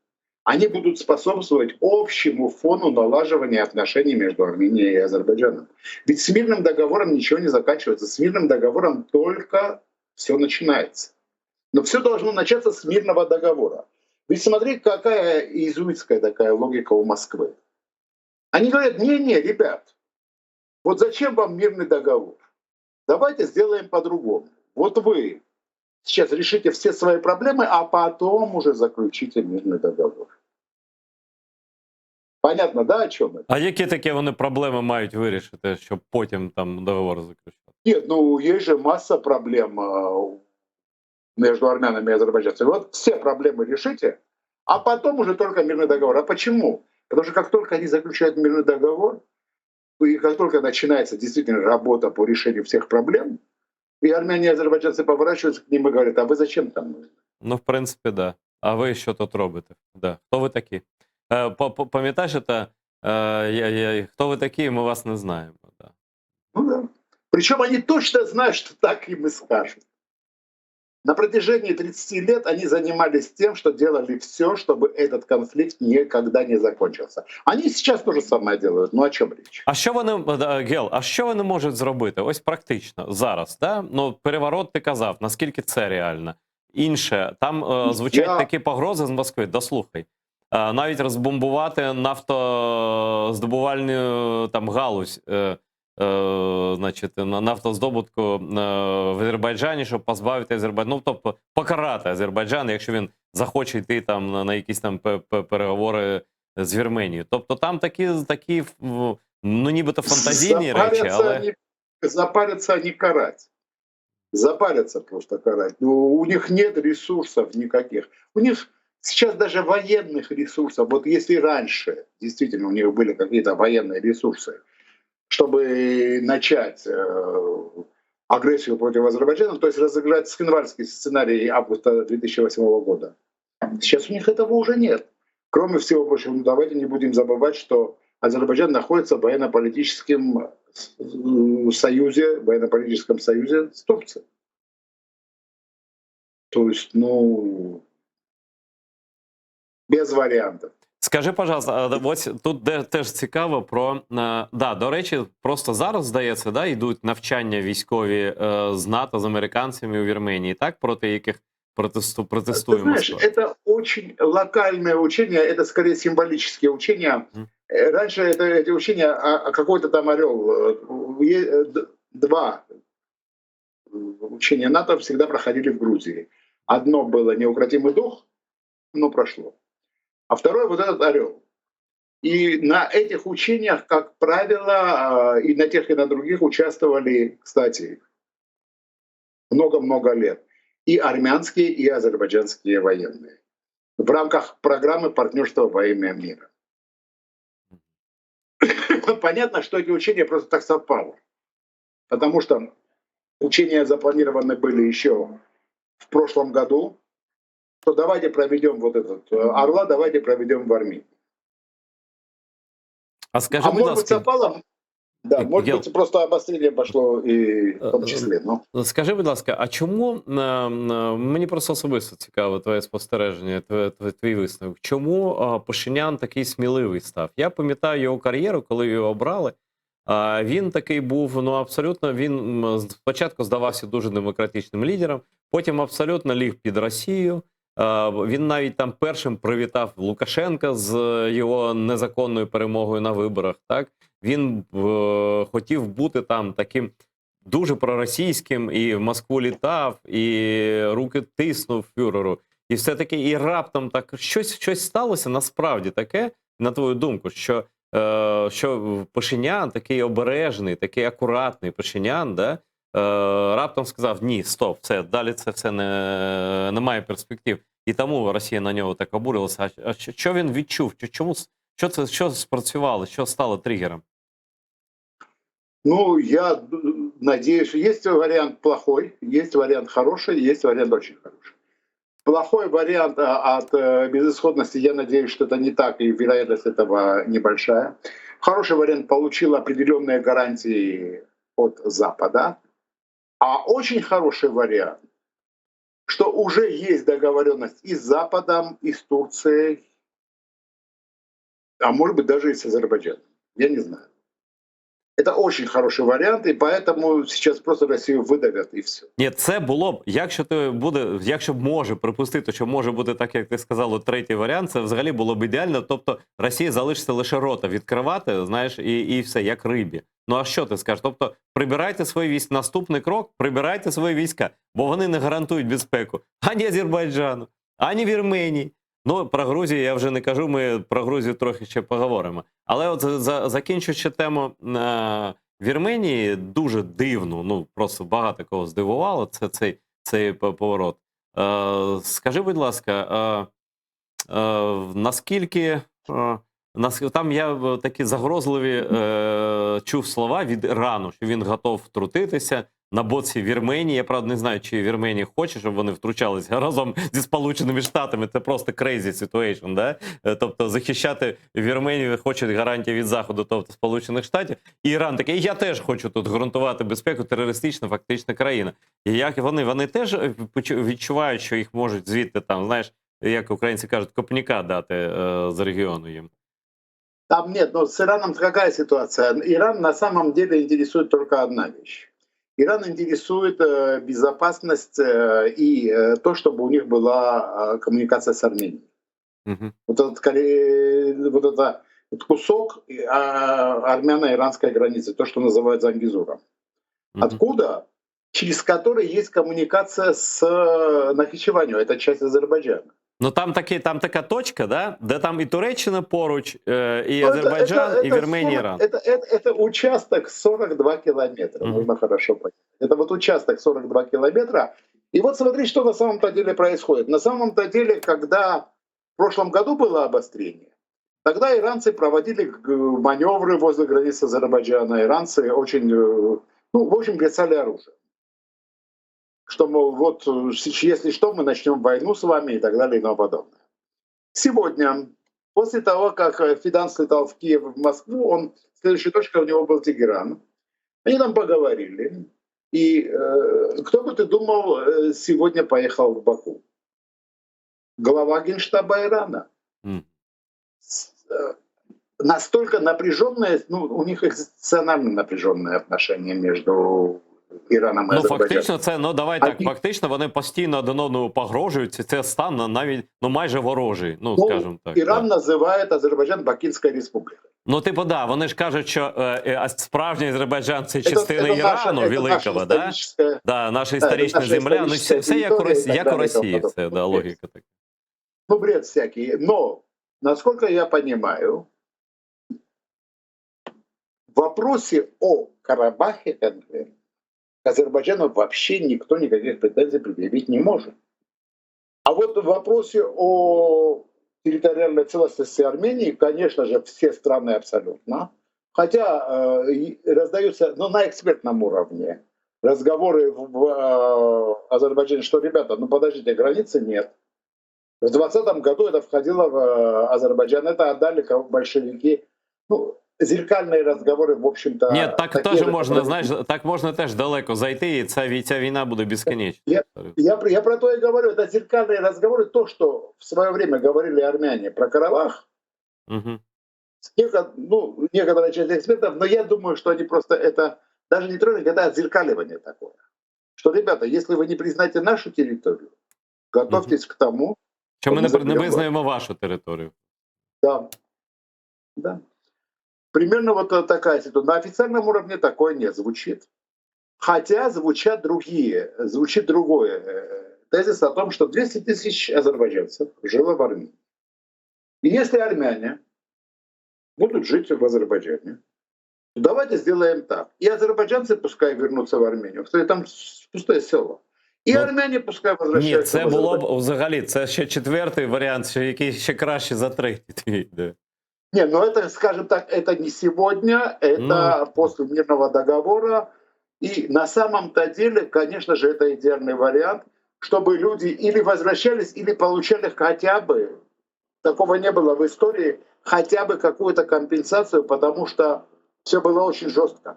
они будут способствовать общему фону налаживания отношений между Арменией и Азербайджаном. Ведь с мирным договором ничего не заканчивается, с мирным договором только все начинается. Но все должно начаться с мирного договора. Ведь смотри, какая иезуитская такая логика у Москвы. Они говорят, не, ребят, вот зачем вам мирный договор? Давайте сделаем по-другому. Вот вы сейчас решите все свои проблемы, а потом уже заключите мирный договор. Понятно, да, о чем это? А які такі вони проблеми мають вирішити, щоб потім там договор заключати? Нет, ну есть же масса проблем между армянами и азербайджанцами. Вот все проблемы решите, а потом уже только мирный договор. А почему? Потому что как только они заключают мирный договор, и как только начинается действительно работа по решению всех проблем, и армяне и азербайджанцы поворачиваются к ним и говорят, а вы зачем там нужны? Ну, в принципі, да. А ви що тут робите? Да. Хто ви такі? Пам'ятаєш, хто ви такі, ми вас не знаємо. Да. Ну да. Причем они точно знают, что так им и скажут. На протяжении 30 лет они занимались тем, что делали все, чтобы этот конфликт никогда не закончился. Они сейчас то же самое делают. Ну о чем речь? А що вони, Гел, а що вони можуть зробити? Ось практично, зараз, да? Ну, переворот ти казав, наскільки це реально? Інше, там звучать такі погрози з Москви, дослухай. Навіть розбомбувати нафтоздобувальну там галузь, значить, нафтоздобутку в Азербайджані, щоб позбавити Азербайджан. Ну, тобто, покарати Азербайджан, якщо він захоче йти там на якісь там переговори з Вірменією. Тобто там такі ну, нібито фантазійні речі, але... Запарятся они карать. Запарятся просто карать. Ну, у них нет ресурсов никаких. У них сейчас даже военных ресурсов. Вот если раньше действительно у них были какие-то военные ресурсы, чтобы начать агрессию против Азербайджана, то есть разыграть Схенвальский сценарий августа 2008 года. Сейчас у них этого уже нет. Кроме всего прочего, давайте не будем забывать, что Азербайджан находится в военно-политическом союзе с Турцией. То есть, ну, без варіантів. Скажи, пожалуйста, ось тут теж цікаво про... Да, до речі, просто зараз, здається, да, йдуть навчання військові з НАТО, з американцями у Вірменії, так? Проти яких протестуємо. Знаешь, это очень локальное учение, это скорее символические учения. Раньше эти учения, какой-то там орел, два учения НАТО всегда проходили в Грузии. Одно было «Неукротимый дух», но прошло. А второе вот этот орел. И на этих учениях, как правило, и на тех, и на других участвовали, кстати, много-много лет и армянские, и азербайджанские военные в рамках программы партнерства во имя мира. Понятно, что эти учения просто так совпало, потому что учения запланированы были еще в прошлом году, что давайте проведем вот этот орла, давайте проведем в Армении. А скажи, может быть, совпало? Да, может быть, просто обострение пошло і в тому числі. Ну. Скажи, будь ласка, а чому, мені просто особисто цікаво твоє спостереження, твій висновок, чому Пашинян такий сміливий став? Я пам'ятаю його кар'єру, коли його обрали, він такий був, ну абсолютно, він спочатку здавався дуже демократичним лідером, потім абсолютно ліг під Росію, Він навіть там першим привітав Лукашенка з його незаконною перемогою на виборах. Так він хотів бути там таким дуже проросійським, і в Москву літав, і руки тиснув фюреру. І все-таки і раптом так щось сталося насправді таке, на твою думку, що Пашинян, такий обережний, такий акуратний Пашинян, да, раптом сказав: ні, стоп, все, далі це все не має перспектив. І тому Росія на нього так обурилася. А що він відчув? Що спрацювало? Що стало тригером? Ну, я надеюсь, есть вариант плохой, есть вариант хороший, есть вариант очень хороший. Плохой вариант от безысходности, я надеюсь, что это не так, и вероятность этого небольшая. Хороший вариант получил определенные гарантии от Запада. А очень хороший вариант, что уже есть договоренность и с Западом, и с Турцией, а может быть даже и с Азербайджаном. Я не знаю. Это очень хороший варіант, і поэтому сейчас просто Росію видавять і все. Ні, це було б, якщо б може припустити, що може бути так, як ти сказав, третій варіант, це взагалі було б ідеально. Тобто Росія залишиться лише рота відкривати, знаєш, і все, як рибі. Ну а що ти скажеш? Тобто прибирайте свої війська. Наступний крок – прибирайте свої війська, бо вони не гарантують безпеку ані Азербайджану, ані Вірменії. Ну, про Грузію я вже не кажу, ми про Грузію трохи ще поговоримо. Але от закінчуючи тему Вірменії, дуже дивно, ну просто багато кого здивувало цей поворот. Скажи, будь ласка, наскільки там я такі загрозливі чув слова від Ірану, що він готов втрутитися на боці Вірменії. Я, правда, не знаю, чи Вірменія хоче, щоб вони втручалися разом зі Сполученими Штатами. Це просто crazy situation, да? Тобто захищати Вірменію хочуть гарантії від Заходу, тобто Сполучених Штатів. І Іран такий: я теж хочу тут гарантувати безпеку, терористична фактично країна. І як вони теж відчувають, що їх можуть звідти там, знаєш, як українці кажуть, копняка дати з регіону їм? Там нет, но с Ираном какая ситуация? Иран на самом деле интересует только одна вещь. Иран интересует безопасность и то, чтобы у них была коммуникация с Арменией. Угу. Вот этот кусок армяно-иранской границы, то, что называют Зангизуром. Угу. Откуда? Через который есть коммуникация с Нахичеванью, это часть Азербайджана. Ну там така точка, да? Де там і Туреччина поруч, і Азербайджан, і Вірменія, Іран. Это участок 42 километра, нужно хорошо понять. Это вот участок 42 километра. И вот смотри, что на самом-то деле происходит. На самом-то деле, когда в прошлом году было обострение, тогда иранцы проводили маневры возле границы Азербайджана. Иранцы очень, в общем, бросали оружие. Что, мол, вот если что, мы начнем войну с вами и так далее и тому подобное. Сегодня, после того, как Фидан слетал в Киев, в Москву, следующая точка у него был Тегеран. Они там поговорили. И кто бы ты думал, сегодня поехал в Баку? Глава Генштаба Ирана. Настолько напряженные, у них экзистенциально напряженные отношения между Іраном і Азербайджаном. Фактично це, давай так, фактично вони постійно один одному погрожують, це стан навіть, майже ворожий, скажімо так. Іран називає Азербайджан Бакинською республікою. Типу, да, вони ж кажуть, що справжній Азербайджан – це частина Ірану великого, да? Да, наша історична земля, все як у Росії, все, да, логіка така. Бред всякий. Но, насколько я понимаю, в вопросе о Карабахе конкретно к Азербайджану вообще никто никаких претензий предъявить не может. А вот в вопросе о территориальной целостности Армении, конечно же, все страны абсолютно. Хотя раздаются, на экспертном уровне разговоры в Азербайджане, что, ребята, подождите, границы нет. В 2020 году это входило в Азербайджан, это отдали большевики. Зеркальные разговоры, в общем-то... Ні, так теж можна, знаєш, так можна теж далеко зайти, і ця війна буде безконечна. Я про то и говорю, это зеркальные разговоры, то, что в свое время говорили армяне про Карабах, некоторая часть экспертов, но я думаю, что они просто это, даже не троллинг, это отзеркаливание такое. Что, ребята, если вы не признаете нашу территорию, готовьтесь к тому, Що ми не незаконно. визнаємо вашу територію. Да, да. Примерно вот такая ситуация. На официальном уровне такое не звучит. Хотя звучит другой тезис о том, что 200 тысяч азербайджанцев жило в Армении. И если армяне будут жить в Азербайджане, то давайте сделаем так. И азербайджанцы пускай вернутся в Армению. Кстати, там пустое село. И Ну, армяне пускай Ні, возвращаются це в було Азербайджан. б взагалі, це ще четвертий варіант, який ще краще за третій. твій, да. Не, ну это, скажем так, это не сегодня, это Ну, после мирного договора. И на самом-то деле, конечно же, это идеальный вариант, чтобы люди или возвращались, или получали хотя бы, такого не было в истории, хотя бы какую-то компенсацию, потому что все было очень жестко.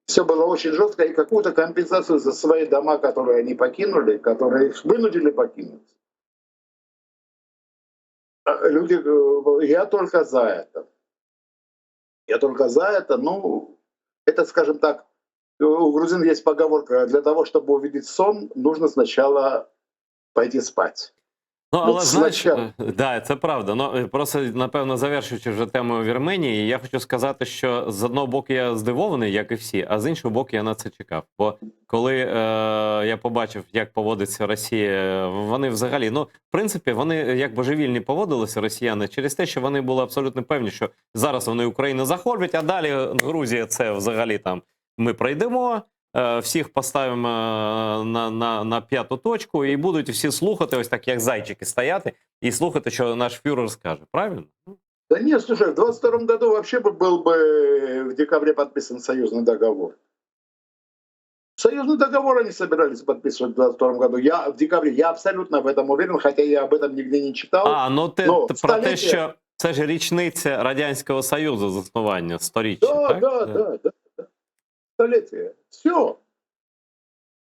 Все было очень жестко, и какую-то компенсацию за свои дома, которые они покинули, которые их вынудили покинуть. Люди, я только за это. Я только за это. Ну, это, скажем так, у грузин есть поговорка: для того, чтобы увидеть сон, нужно сначала пойти спать. Ну, Ну, але знаєш, спочатку. да, це правда. Ну, просто, напевно, завершуючи вже тему Вірменії, я хочу сказати, що з одного боку я здивований, як і всі, а з іншого боку я на це чекав. Бо коли я побачив, як поводиться Росія, вони взагалі, ну, в принципі, вони як божевільні поводилися, росіяни, через те, що вони були абсолютно певні, що зараз вони Україну захоплять, а далі Грузія це взагалі там ми пройдемо. Всіх поставимо на п'яту точку і будуть всі слухати, ось так, як зайчики стояти, і слухати, що наш фюрер скаже. Правильно? Да нет, слушай, в 22 году вообще был бы в декабре подписан союзный договор. Союзный договор они собирались подписывать в 22 году. Я в декабре, я абсолютно в этом уверен, хотя я об этом нигде не читал. Ну ти Но про те, столетие- що це ж річниця Радянського Союзу заснування, 100-річчя, Да, так? да. Столетие. Все.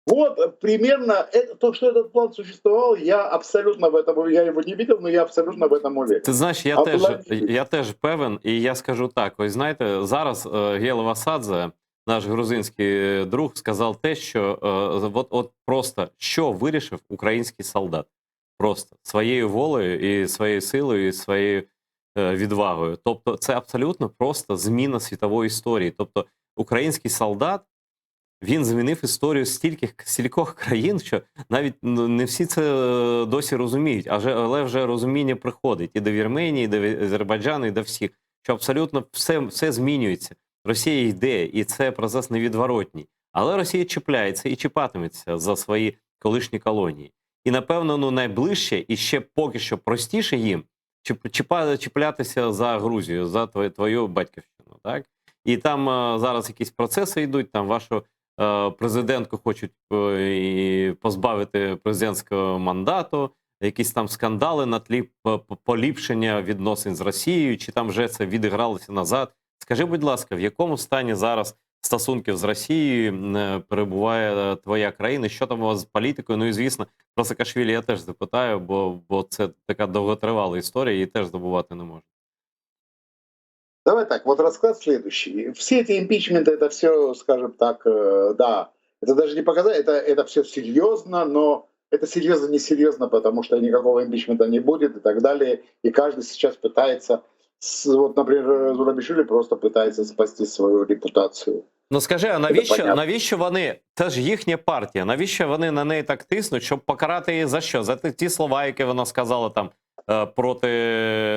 Вот примерно то, что этот план существовал, я абсолютно в этом, я его не видел, но я абсолютно в этом уверен. Ти знаєш, А планів? я теж певен, і я скажу так, ось знаєте, зараз Гелев Асадзе, наш грузинський друг, сказав те, що от просто, що вирішив український солдат. Просто своєю волею і своєю силою, і своєю відвагою. Тобто це абсолютно просто зміна світової історії. Тобто український солдат, він змінив історію стількох країн, що навіть не всі це досі розуміють, але вже розуміння приходить і до Вірменії, і до Азербайджану, і до всіх, що абсолютно все змінюється. Росія йде, і це процес невідворотній. Але Росія чіпляється і чіпатиметься за свої колишні колонії. І, напевно, найближче і ще поки що простіше їм чіплятися за Грузію, за твою батьківщину. Так? І там зараз якісь процеси йдуть, там вашу президентку хочуть позбавити президентського мандату, якісь там скандали на тлі поліпшення відносин з Росією, чи там вже це відігралося назад. Скажи, будь ласка, в якому стані зараз стосунків з Росією перебуває твоя країна? Що там у вас з політикою? Ну і, звісно, про Саакашвілі я теж запитаю, бо це така довготривала історія, її теж забувати не можна. Давай так, вот расклад следующий. Все эти импичменты, это все, скажем так, да, это даже не показать, это все серьезно, но это серьезно несерьезно, потому что никакого импичмента не будет и так далее. И каждый сейчас пытается, вот, например, Зурабишвили просто пытается спасти свою репутацію. Ну скажи, а навіщо вони, це ж їхня партія, навіщо вони на неї так тиснуть, щоб покарати її за що? За ті слова, які вона сказала там проти,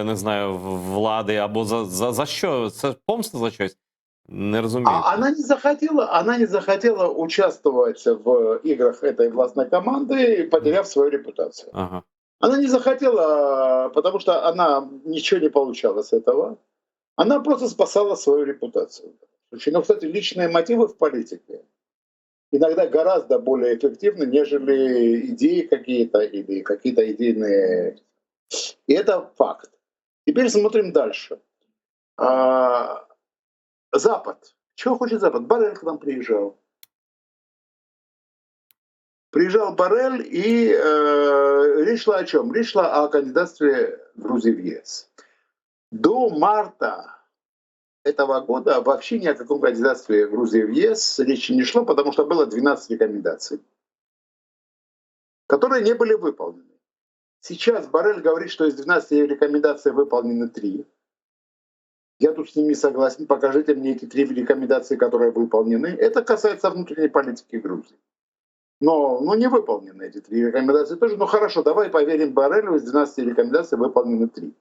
не знаю, влади, або за що? Це помста за щось? Не розумію. Она не захотела участвовать в играх этой властной команды, потеряв свою репутацию. Ага. Она не захотела, потому что она ничего не получала с этого. Она просто спасала свою репутацию. Но, кстати, личные мотивы в политике иногда гораздо более эффективны, нежели идеи какие-то или какие-то идейные. И это факт. Теперь смотрим дальше. Запад. Чего хочет Запад? Боррель к нам приезжал. Приезжал Боррель, и речь шла о чем? Речь шла о кандидатстве Грузии в ЕС. До марта этого года вообще ни о каком кандидатстве Грузии в ЕС речи не шло, потому что было 12 рекомендаций, которые не были выполнены. Сейчас Боррель говорит, что из 12 рекомендаций выполнены 3. Я тут с ним не согласен. Покажите мне эти 3 рекомендации, которые выполнены. Это касается внутренней политики Грузии. Но не выполнены эти 3 рекомендации тоже. Ну хорошо, давай поверим Боррелю, из 12 рекомендаций выполнены 3.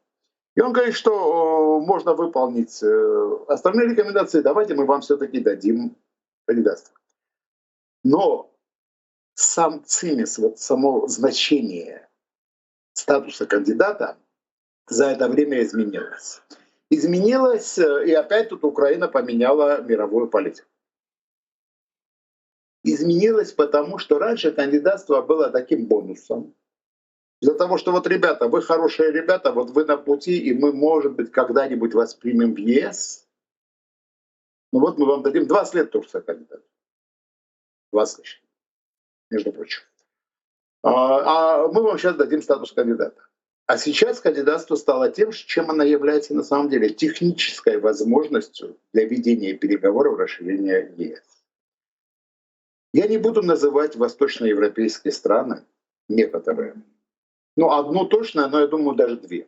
И он говорит, что можно выполнить остальные рекомендации, давайте мы вам все-таки дадим кандидатство. Но сам цимис, вот само значение статуса кандидата за это время изменилось. Изменилось, и опять тут Украина поменяла мировую политику. Изменилось потому, что раньше кандидатство было таким бонусом. Из-за того, что вот, ребята, вы хорошие ребята, вот вы на пути, и мы, может быть, когда-нибудь вас примем в ЕС. Ну вот мы вам дадим 20 лет Турция кандидат. 20 лет, между прочим. А мы вам сейчас дадим статус кандидата. А сейчас кандидатство стало тем, чем оно является на самом деле, технической возможностью для ведения переговоров расширения ЕС. Я не буду называть восточноевропейские страны, некоторые, ну одну точно, но я думаю даже 2,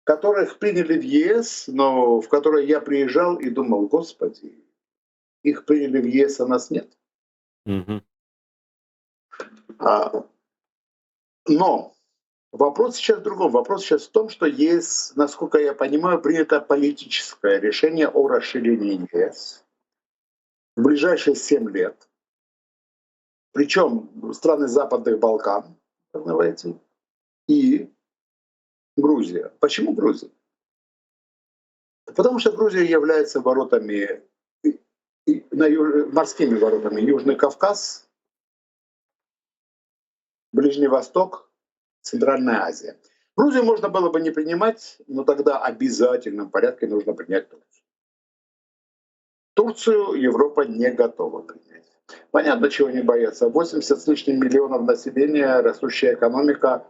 которых приняли в ЕС, но в которые я приезжал и думал, господи, их приняли в ЕС, а нас нет. Угу. Но вопрос сейчас в другом. Вопрос сейчас в том, что ЕС, насколько я понимаю, принято политическое решение о расширении ЕС в ближайшие 7 лет. Причем страны Западных Балкан, понимаете, и Грузия. Почему Грузия? Потому что Грузия является воротами, морскими воротами Южный Кавказ, Ближний Восток, Центральная Азия. Грузию можно было бы не принимать, но тогда в обязательном порядке нужно принять Турцию. Турцию Европа не готова принять. Понятно, чего они боятся. 80 с лишним миллионов населения, растущая экономика.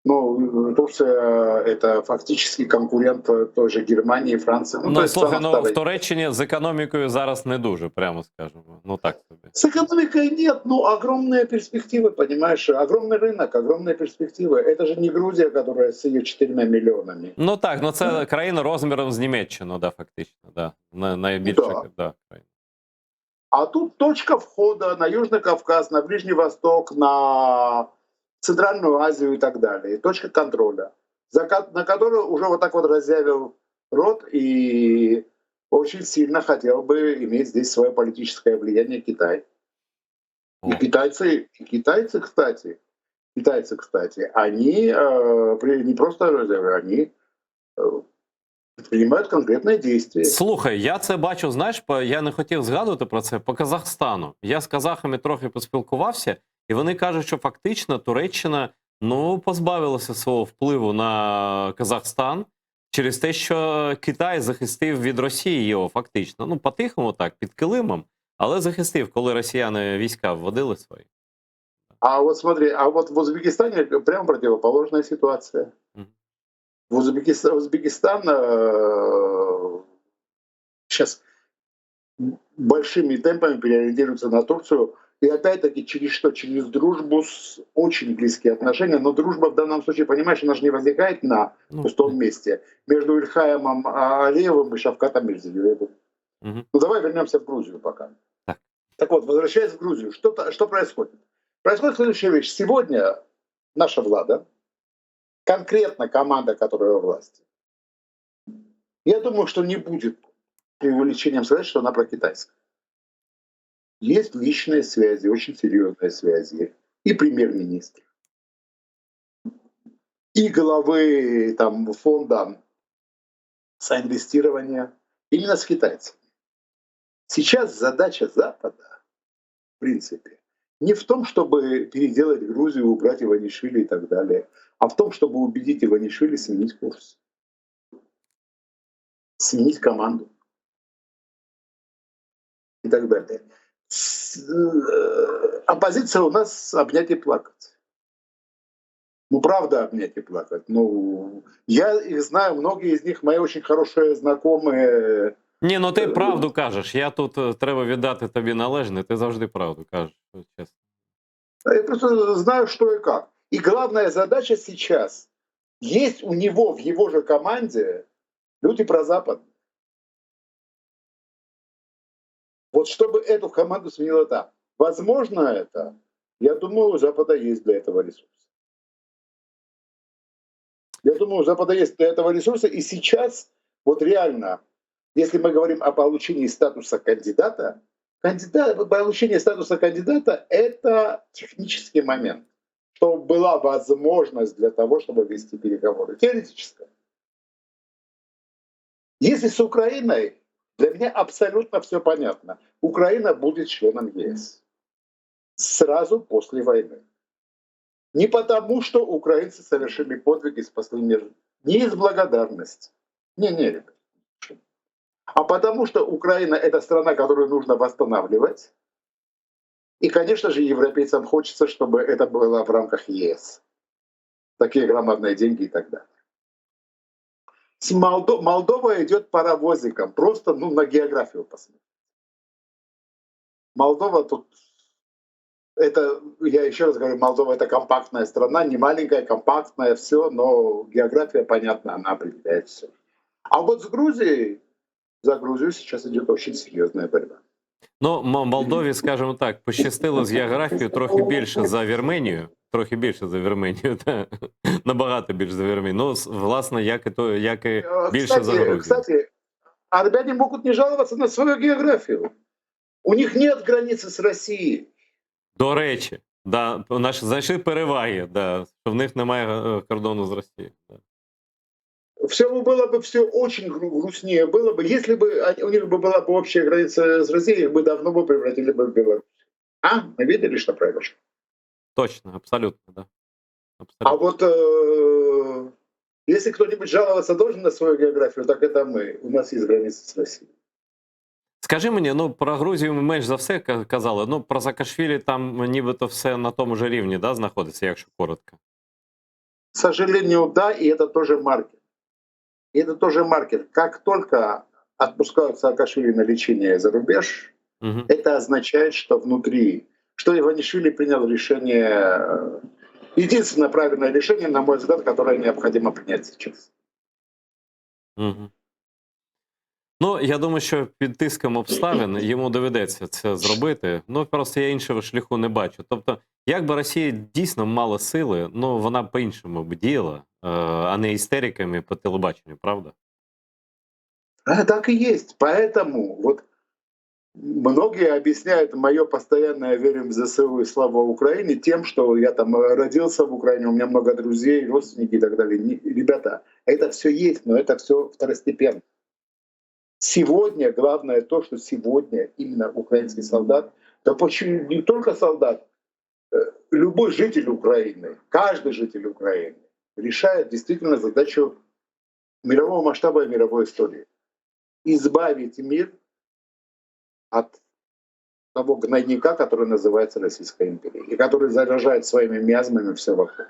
Ну, Турция — это фактически конкурент той же Германії, Франції. Ну, слухай, в Туреччині з економікою зараз не дуже, прямо скажемо. Ну так собі. С экономикой нет, ну огромные перспективы, понимаешь, огромный рынок, огромные перспективы. Это же не Грузия, которая с ее 4 миллионами. Ну так, ну це країна розміром з Німеччину, да, фактично, да. Найбільша, да, країна. А тут точка входа на Южный Кавказ, на Ближний Восток, на Центральную Азию и так далее. Точка контроля, на которую уже вот так вот разъявил рот и очень сильно хотел бы иметь здесь свое политическое влияние Китай. И китайцы, кстати, они не просто они приймають конкретні дії. Слухай, я це бачу, знаєш, я не хотів згадувати про це, по Казахстану. Я з казахами трохи поспілкувався, і вони кажуть, що фактично Туреччина, ну, позбавилася свого впливу на Казахстан через те, що Китай захистив від Росії його фактично. Ну, по-тихому так, під килимом, але захистив, коли росіяни війська вводили свої. А вот смотри, а вот в Узбекистане прямо противоположная ситуация. Узбекистан сейчас большими темпами переориентируется на Турцию. И опять-таки через что? Через дружбу с очень близкие отношения. Но дружба в данном случае, понимаешь, она же не возникает на пустом месте. Между Ильхаемом Алиевым и Шавкатом Мирзиёевым. Ну давай вернемся в Грузию пока. Так вот, возвращаясь в Грузию, что происходит? Происходит следующая вещь. Сегодня наша влада, конкретно команда, которая у власти, я думаю, что не будет преувеличением сказать, что она прокитайская. Есть личные связи, очень серьезные связи. И премьер-министр, и главы там, фонда соинвестирования именно с китайцами. Сейчас задача Запада, в принципе, не в том, чтобы переделать Грузию, убрать Иванишвили и так далее, а в том, чтобы убедить Иванишвили сменить курс, сменить команду и так далее. Оппозиция у нас обнять и плакать. Ну, правда, обнять и плакать. Ну, я их знаю, многие из них мои очень хорошие знакомые. Ні, ну ти правду кажеш. Я тут треба віддати тобі належне, ти завжди правду кажеш, чесно. Я просто знаю, что и как. И главная задача сейчас, есть у него в его же команде люди про Запад. Вот чтобы эту команду сменила так. Возможно это, я думаю, у Запада есть для этого ресурс. Я думаю, у Запада есть для этого ресурсы. И сейчас, вот реально, если мы говорим о получении статуса кандидата, получение статуса кандидата — это технический момент, чтобы была возможность для того, чтобы вести переговоры. Теоретически. Если с Украиной, для меня абсолютно все понятно. Украина будет членом ЕС сразу после войны. Не потому, что украинцы совершили подвиги, спасли мир. Не из благодарности. Не, ребят. А потому, что Украина — это страна, которую нужно восстанавливать. И, конечно же, европейцам хочется, чтобы это было в рамках ЕС. Такие громадные деньги и так далее. Молдова идет паровозиком. Просто на географию посмотреть. Молдова тут... Это, я еще раз говорю, Молдова — это компактная страна, не маленькая, компактная, все, но география, понятно, она определяет все. А вот с Грузией, за Грузию сейчас идет очень серьезная борьба. Ну, Молдові, скажімо так, пощастило з географією трохи більше за Вірменію. Трохи більше за Вірменію, та. Набагато більше за Вірменію. Ну, власне, як і більше за Грузію. Кстати, армяне могут не жаловаться на свою географию. У них нет границы с Россией. До речі, да, наші знайшли переваги, да, що в них немає кордону з Росією. Да. Всему было бы все очень грустнее было бы, если бы у них была бы общая граница с Россией, их бы давно бы превратили бы в Беларусь. А? Мы видели, что произошло? Точно, абсолютно, да. А Абсолютно. вот если кто-нибудь жаловаться должен на свою географию, так это мы. У нас есть граница с Россией. Скажи мені, ну про Грузію ми менш за все казали, ну про Саакашвілі там нібито все на тому ж рівні, да, знаходиться, якщо коротко. К сожалению, да, и это тоже маркер. И это тоже маркер. Как только отпускают Саакашвили на лечение за рубеж, это означает, что внутри, что Иванишвили принял решение, единственное правильное решение, на мой взгляд, которое необходимо принять сейчас. Ну, я думаю, що під тиском обставин йому доведеться це зробити. Ну, просто я іншого шляху не бачу. Тобто, якби Росія дійсно мала сили, ну, вона б по-іншому б діяла, а не істериками по телебаченню, правда? Так и есть. Поэтому вот многие объясняют мое постоянное верим в ЗСУ и слава Украине тем, что я там родился в Украине, у меня много друзей, родственники и так далее. Ребята, это все есть, но это все второстепенно. Сегодня главное то, что сегодня именно украинский солдат, да почему не только солдат, любой житель Украины, каждый житель Украины решает действительно задачу мирового масштаба и мировой истории. Избавить мир от того гнойника, который называется Российская империя, и который заражает своими миазмами все вокруг.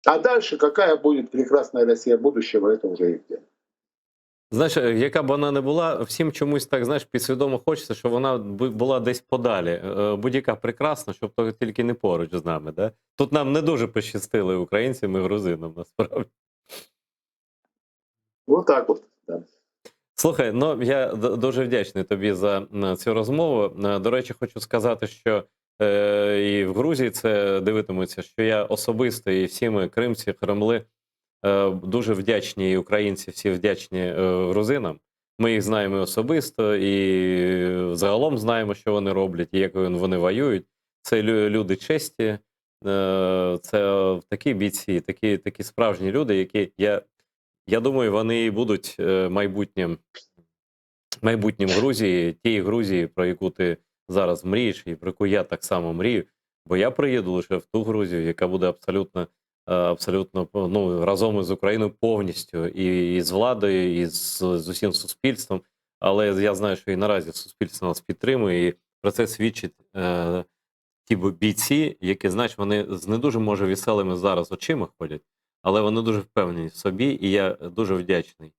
А дальше какая будет прекрасная Россия будущего, это уже их дело. Знаєш, яка б вона не була, всім чомусь так, знаєш, підсвідомо хочеться, щоб вона була десь подалі. Будь-яка прекрасна, щоб то тільки не поруч з нами. Да? Тут нам не дуже пощастили українцям і грузинам, насправді. Вот так вот, да. Слухай, ну я дуже вдячний тобі за цю розмову. До речі, хочу сказати, що і в Грузії це дивитимуться, що я особисто і всі ми, кримці, кремли, дуже вдячні, і українці всі вдячні грузинам. Ми їх знаємо особисто і загалом знаємо, що вони роблять, і як вони воюють. Це люди честі, це такі бійці, такі справжні люди, які, я думаю, вони і будуть майбутнім Грузії, тієї Грузії, про яку ти зараз мрієш, і про яку я так само мрію. Бо я приїду лише в ту Грузію, яка буде абсолютно ну, разом із Україною повністю, і з владою, і з усім суспільством. Але я знаю, що і наразі суспільство нас підтримує, і про це свідчать ті бійці, які, знаєш, вони з не дуже, може, веселими зараз очима ходять, але вони дуже впевнені в собі, і я дуже вдячний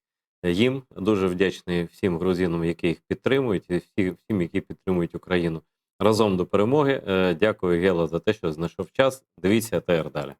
їм, дуже вдячний всім грузинам, які їх підтримують, і всім, які підтримують Україну. Разом до перемоги. Дякую, Гело, за те, що знайшов час. Дивіться АТR далі.